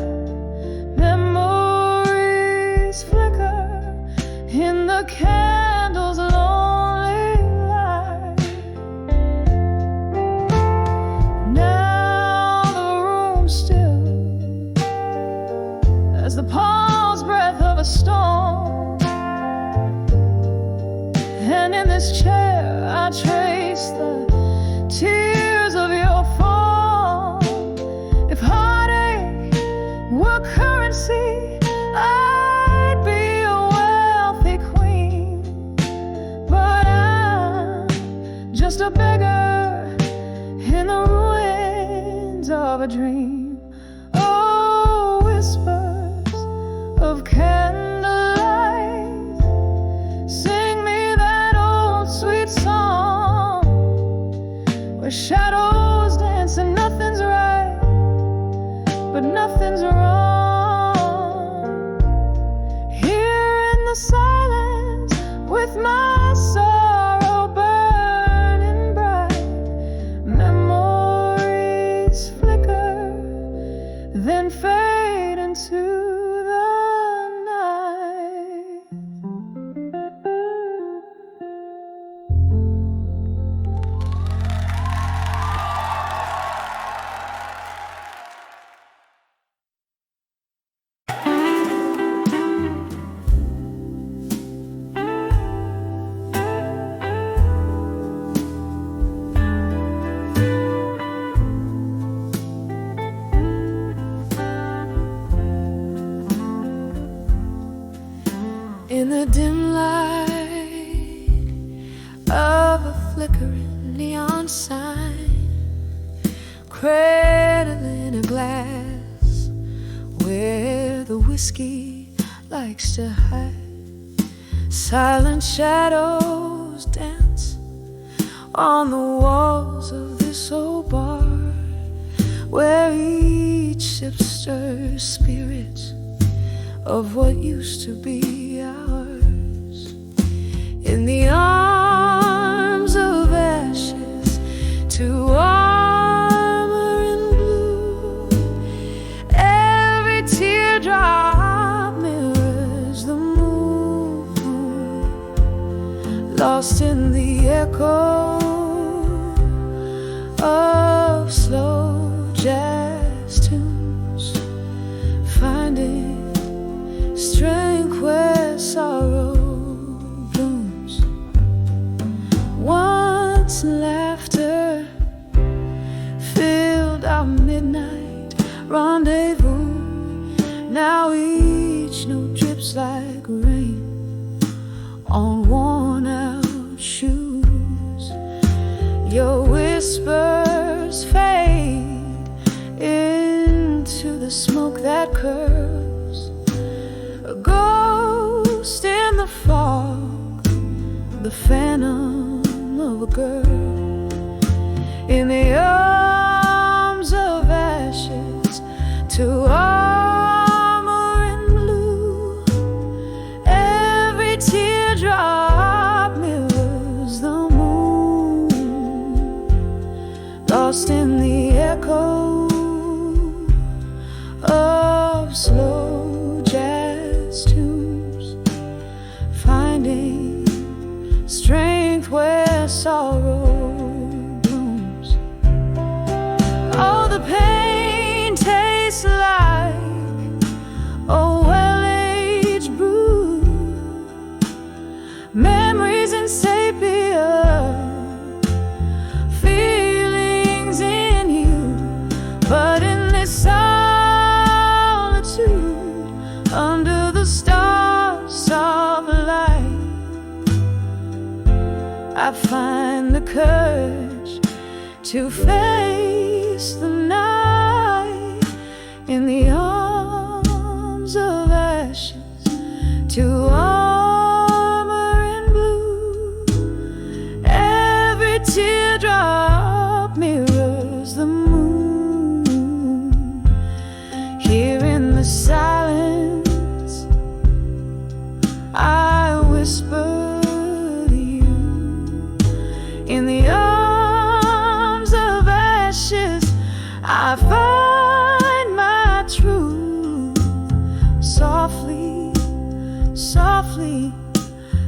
memories flicker in the candle's lonely light. Now the room's still as the pause breath of a storm, and in this chair I trace the tears of your form. If heartache were currency, I'd be a wealthy queen, but I'm just a beggar in the ruins of a dream. Oh, whispers of candlelight, sing me that old sweet song where shadows dance and nothing's right, but nothing's wrong. Here in the silence with my sorrow burning bright, memories flicker, then fade into the night. cradle in a glass where the whiskey likes to hide. Silent shadows dance on the walls of this old bar, where each sip stirs spirits of what used to be ours. In the arms of ashes, to armor in blue, every teardrop mirrors the moon, lost in the echo of slow jazz tunes, finding strength where sorrow blooms. Once laughter filled our midnight rendezvous, now each note drips like rain on worn out shoes. Your whispers fade into the smoke that curls, a ghost in the fog, the phantom of a girl. In the arms of ashes, to armor in blue, every teardrop mirrors the moon, lost in the echo of slow jazz tunes, finding strength where sorrow blooms. Oh, the pain tastes like a well-aged brew, memories in sepia, feelings in you, but in this solitude, under the stars of light, I find the courage to face the night. In the arms of ashes, to armor in blue, every teardrop mirrors the moon. Here in the silence, I whisper to you. In the arms of ashes, I find my truth. Softly, softly,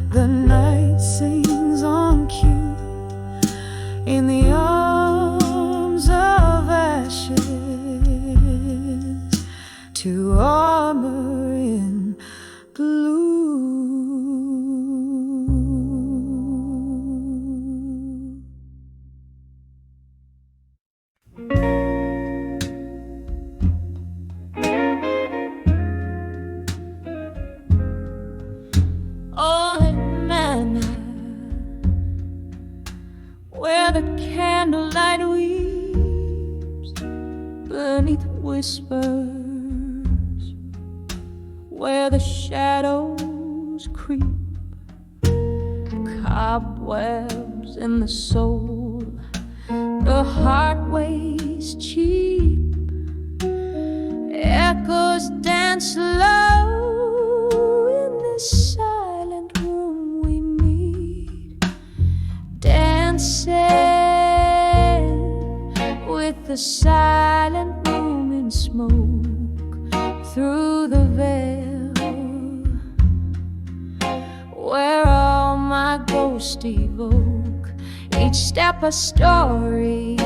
the night sings on cue. In the arms of ashes, to armor in blue. Oh, manna, where the candlelight weeps beneath whispers, where the shadows creep, cobwebs in the soul, the heart weighs cheap, echoes dance low in this silent room we meet, dancing with the silent room in smoke through the veil, where all my ghosts evoke, each step a story,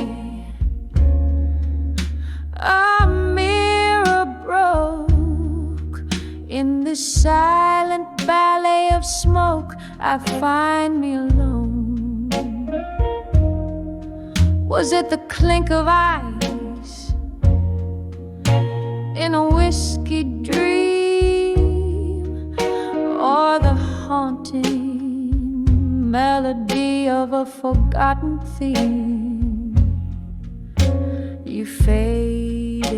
a mirror broke. In this silent ballet of smoke, I find me alone. Was it the clink of ice in a whiskey dream, or the haunting melody of a forgotten theme? you faded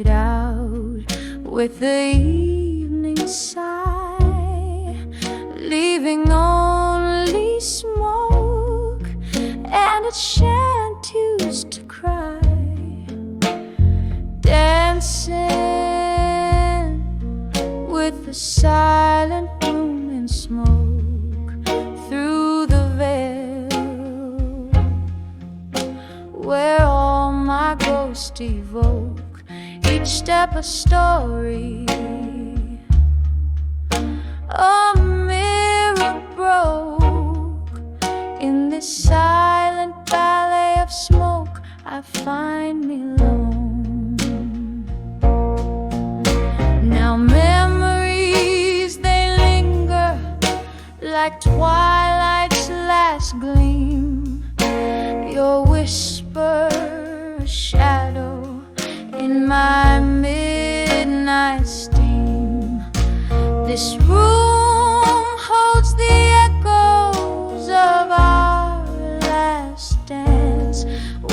out with the evening sigh, leaving only smoke and a chant used to cry. Dancing with the silent room and smoke through the veil, where all my ghosts evoke each step a story. A mirror broke in this silent ballet of smoke. I find me alone. Now memories, they linger like twilight's last gleam. Your whisper, a shadow in my midnight steam. This room holds the echoes of our last dance,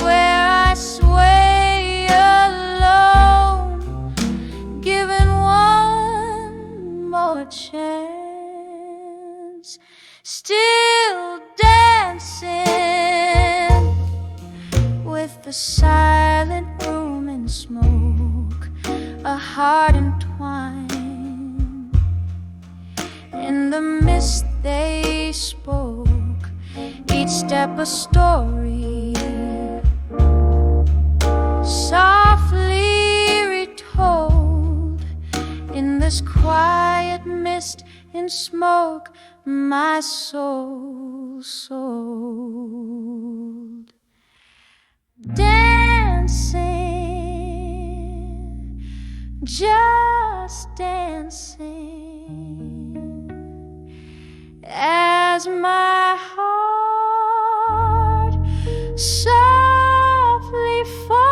where I sway alone, given one more chance. Still dancing with the silent room and smoke, a heart entwined. In the mist they spoke, each step a story, softly retold. In this quiet mist and smoke, my soul sold. Dancing, just dancing, as my heart softly folds.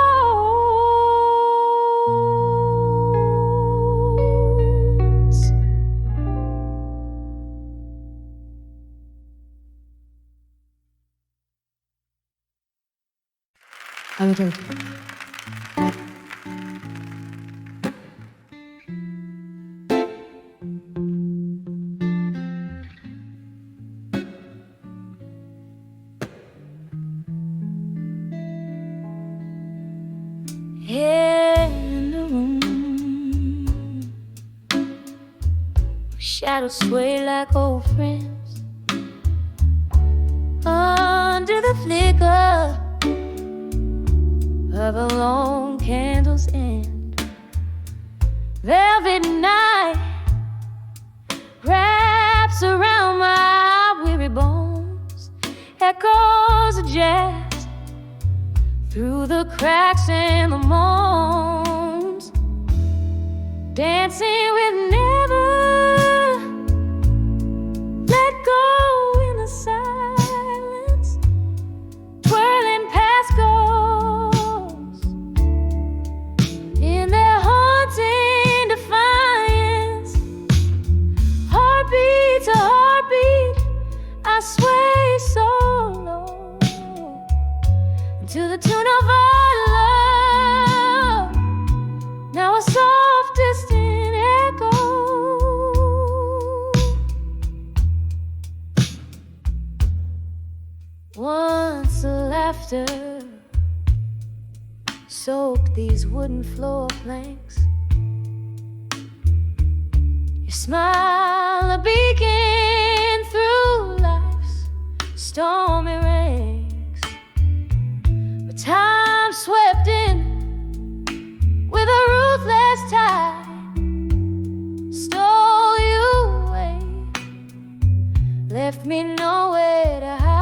Andrew. In the room, shadows sway like old friends under the flicker of a long candle's end. Velvet night wraps around my weary bones, echoes of jazz through the cracks and the moans. Dancing with never let go in the silence, twirling past goals in their haunting defiance. Heartbeat to heartbeat, I sway so low to the tune of our love. Now a soft distant echo. Once the laughter soaked these wooden floor planks, your smile a beacon through life's stormy ranks. But time swept in with a ruthless tide, stole you away, left me nowhere to hide.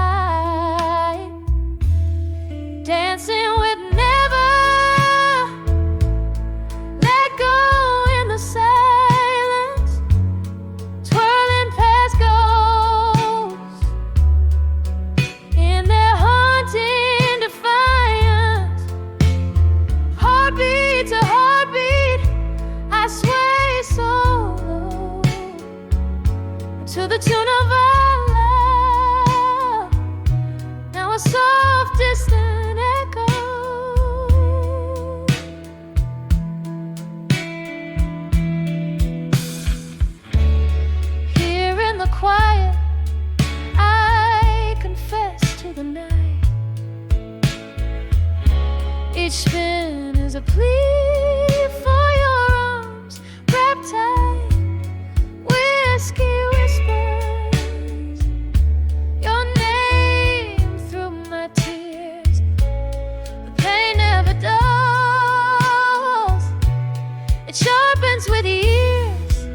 Dancing with never let go in the silence, twirling past goals in their haunting defiance. Heartbeat to heartbeat, I sway so low to the tune of our love. Now a soft distant echo. is a plea for your arms wrapped tight. Whiskey whispers your name through my tears. The pain never dulls, it sharpens with years.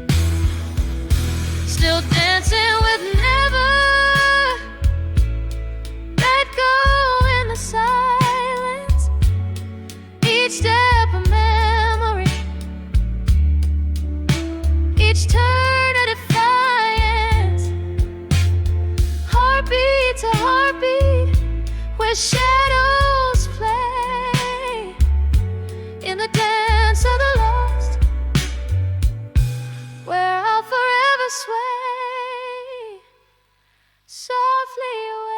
Still dancing with never. Let go in the silence. Each step a memory, each turn a defiance. Heartbeat to heartbeat, where shadows play in the dance of the lost, where I'll forever sway softly away.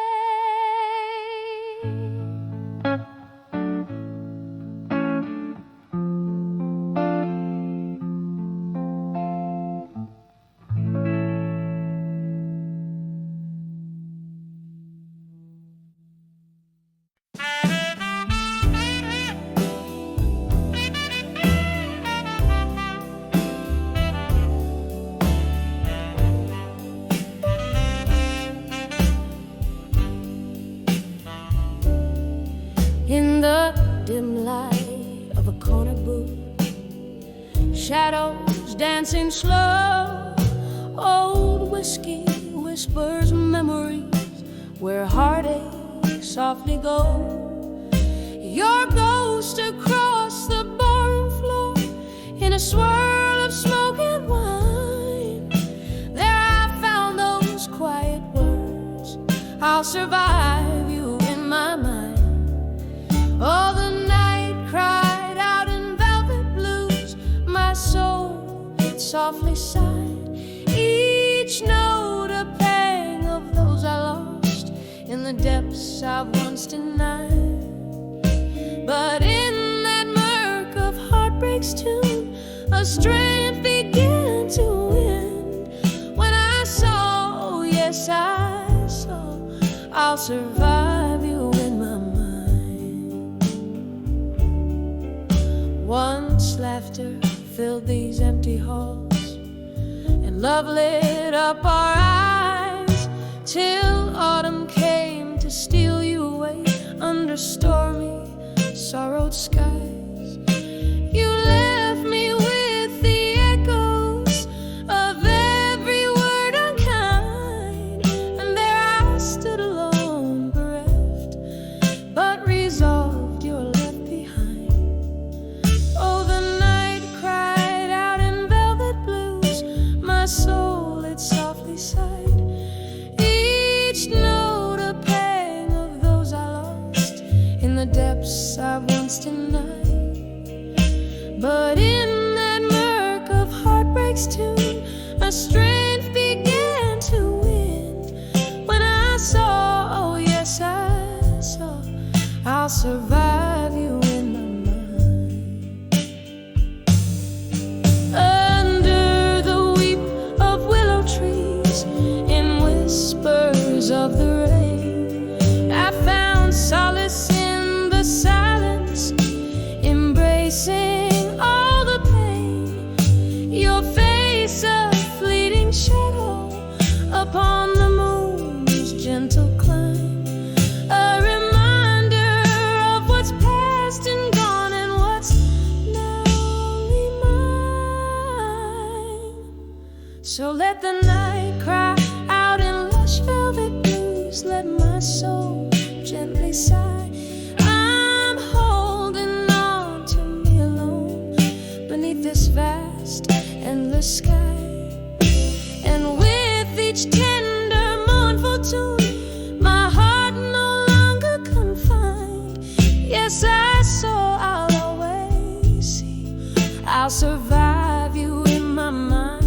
In the dim light of a corner booth, shadows dancing slow, old whiskey whispers memories where heartache softly go. Your ghost across the barroom floor in a swirl of smoke and wine. There I found those quiet words, I'll survive you in my mind. Oh, the night cried out in velvet blues. My soul, it softly sighed. Each note a pang of those I lost in the depths I've once denied. But in that murk of heartbreak's tune, a strength began to win. When I saw, yes I saw, I'll survive you in my mind. Once laughter filled these empty halls, and love lit up our eyes, till autumn came to steal you away under stormy, sorrowed skies. You left me with the echoes of every word unkind, and there I stood alone, bereft, but resolved you're left behind. Oh, the night cried out in velvet blues. My soul, it softly sighed. Each note a pang of those I lost in the depths I once denied. But in that murk of heartbreak's tune, a strength began to win. When I saw, oh yes I saw, I'll survive you in my mind. Under the weep of willow trees, in whispers of the rain, I found solace in the silence, embracing all the pain. Your face a fleeting shadow upon the moon's gentle climb, a reminder of what's past and gone and what's now only mine. So let the night cry out in lush velvet blues, let my soul gently sigh. I'm holding on to me alone beneath this vast, endless sky. And with each tender, mournful tune, my heart no longer confined. Yes, I saw, I'll always see, I'll survive you in my mind.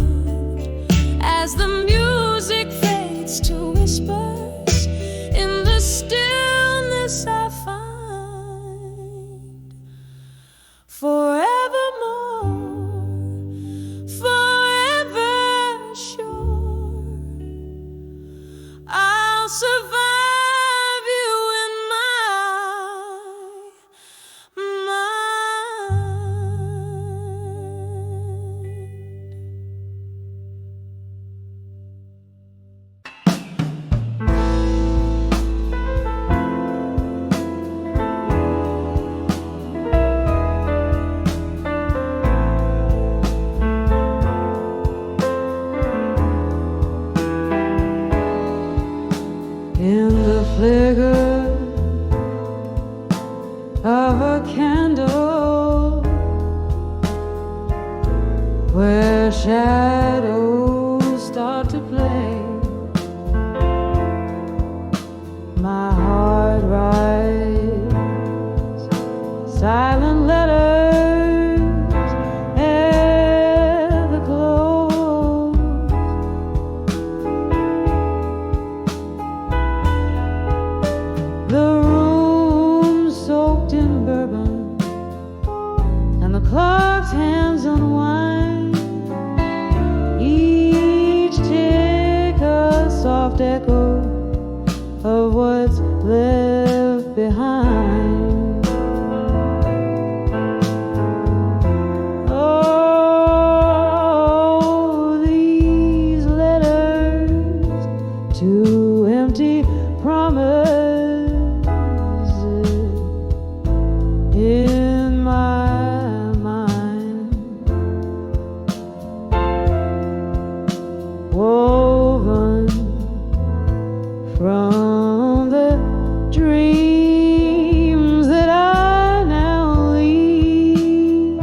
As the music fades to whispers, in the stillness I find forevermore, forever sure, I'll survive you in my mind. shadows start to play. My heart writes silent letters at the close. The room soaked in bourbon and the clock's hands unwind. Each tick a soft echo of what's left behind. Oh, these letters to empty promises in my mind, woven from the dreams that I now leave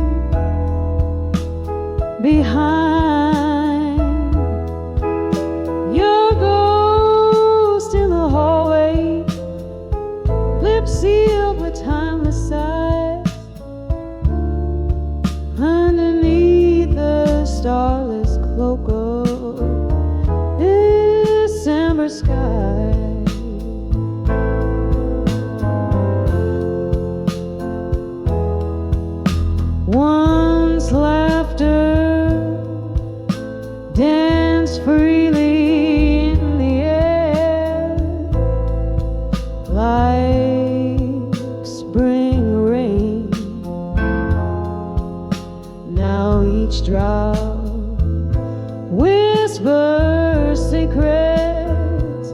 behind. Your ghost in the hallway, lips sealed with timeless sighs, underneath the starless cloak of December sky. Once laughter danced freely in the air, like spring rain. Now each drop whispers secrets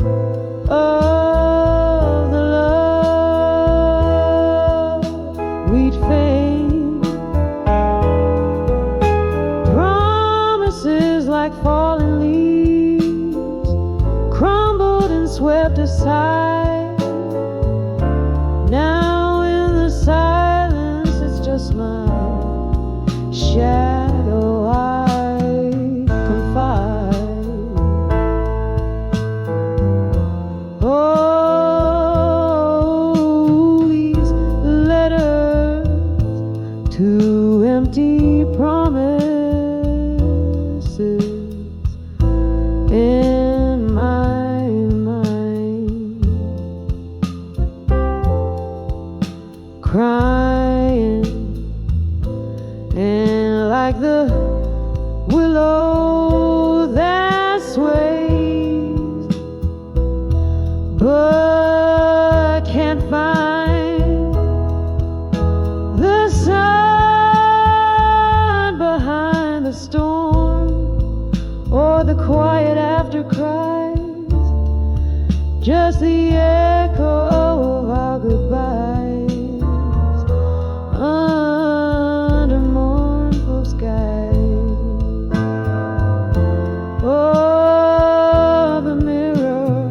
of the love we'd fade. Promises like fallen leaves, crumbled and swept aside. Now in the silence, it's just my shadow I confide. Oh, these letters to empty promises in my mind, crying and like the willow that sways but can't find the sun behind the storm, or the quiet after cries, just the echo of our goodbyes under mournful skies. Oh, the mirror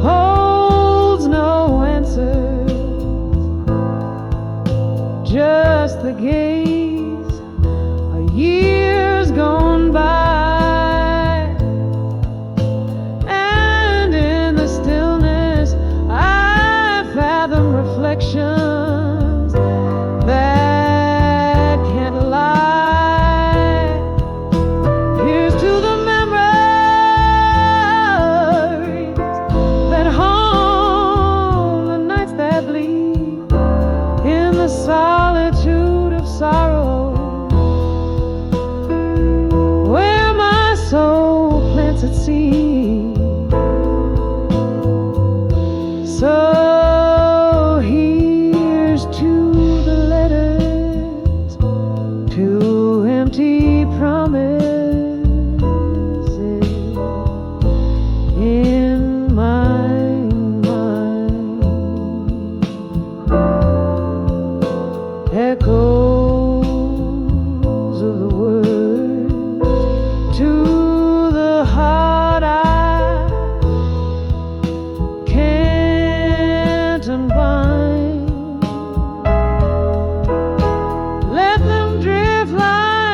holds no answers, just the gaze of years gone by. And in the stillness I fathom reflections that can't lie. Here's to the memories that haunt the nights that bleed in the solitude of sorrow, where my soul plants its seed. So here's to the letters to empty promises in my mind. Echoes of the words to the heart I can't unbind. Let them drift like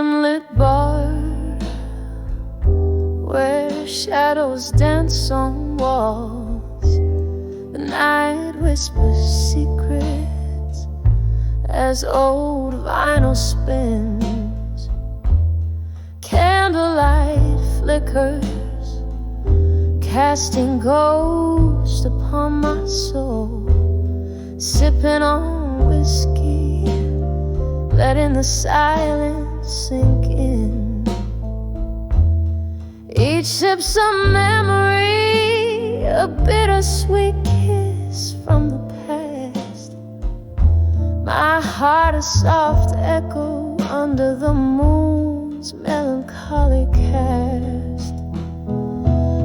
dim-lit bar where shadows dance on walls. The night whispers secrets as old vinyl spins. Candlelight flickers, casting ghosts upon my soul. Sipping on whiskey, letting the silence sink in. Each sip's a memory, a bittersweet kiss from the past. My heart a soft echo under the moon's melancholy cast.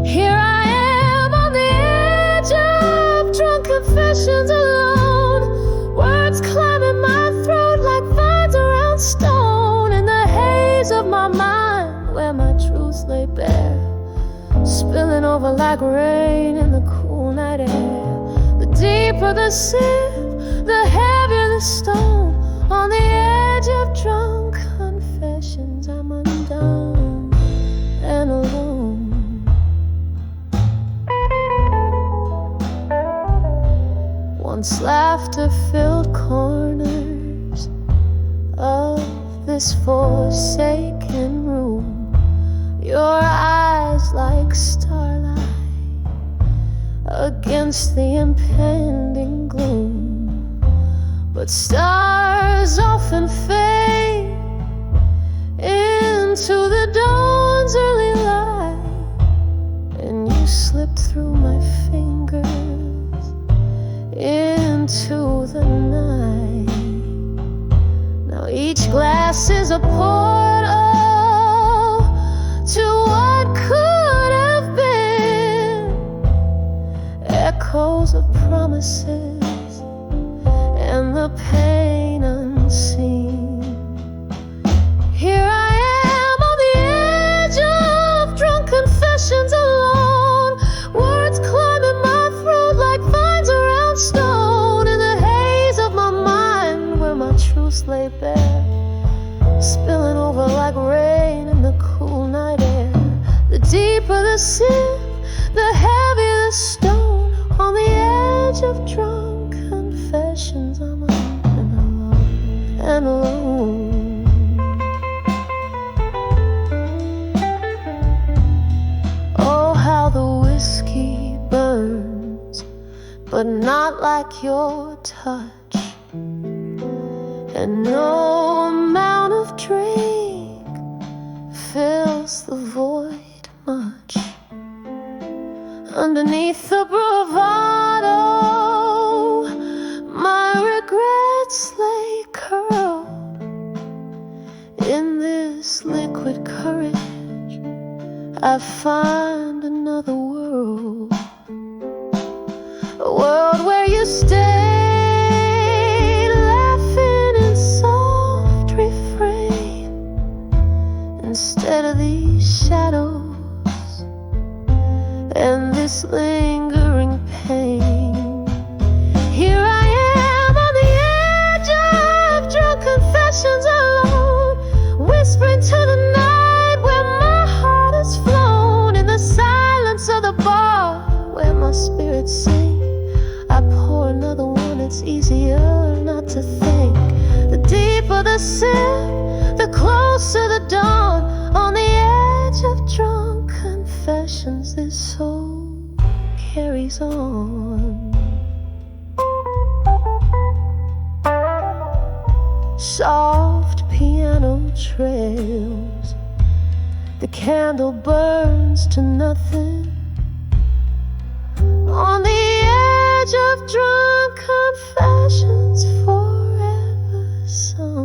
Here I am on the edge of drunk confessions alone. Words climbing my throat like vines around stone. In the haze of my mind where my truth lay bare, spilling over like rain in the cool night air. The deeper the sip, the heavier the stone. On the edge of drunk confessions, I'm undone and alone. Once laughter-filled corners of this forsaken room, your eyes like starlight against the impending gloom. But stars often fade into the dawn's early light, and you slipped through my fingers into the night. Now each glass is a portal to what could have been. Echoes of promises and the pain unseen. Here I am on the edge of drunk confessions alone. Words climbing my throat like vines around stone. In the haze of my mind where my truth lay bare, spilling over like rain in the cool night air. The deeper the sip, the heavier the stone. On the edge of drunk confessions, I'm alone and alone. Oh, how the whiskey burns, but not like your touch. And no amount of drink fills the void much. Underneath the bravado, my regrets lay curled. In this liquid courage, I find another world. A world where you stayed, laughing in soft refrain, instead of these shadows and this lingering pain. Here I am on the edge of drunk confessions alone, whispering to the night where my heart has flown. In the silence of the bar where my spirits sing, I pour another one. It's easier not to think. The deeper the sip, the closer the dawn. On the edge of drunk confessions, this soul carries on. Soft piano trails, the candle burns to nothing. On the edge of drunk confessions, forever sun.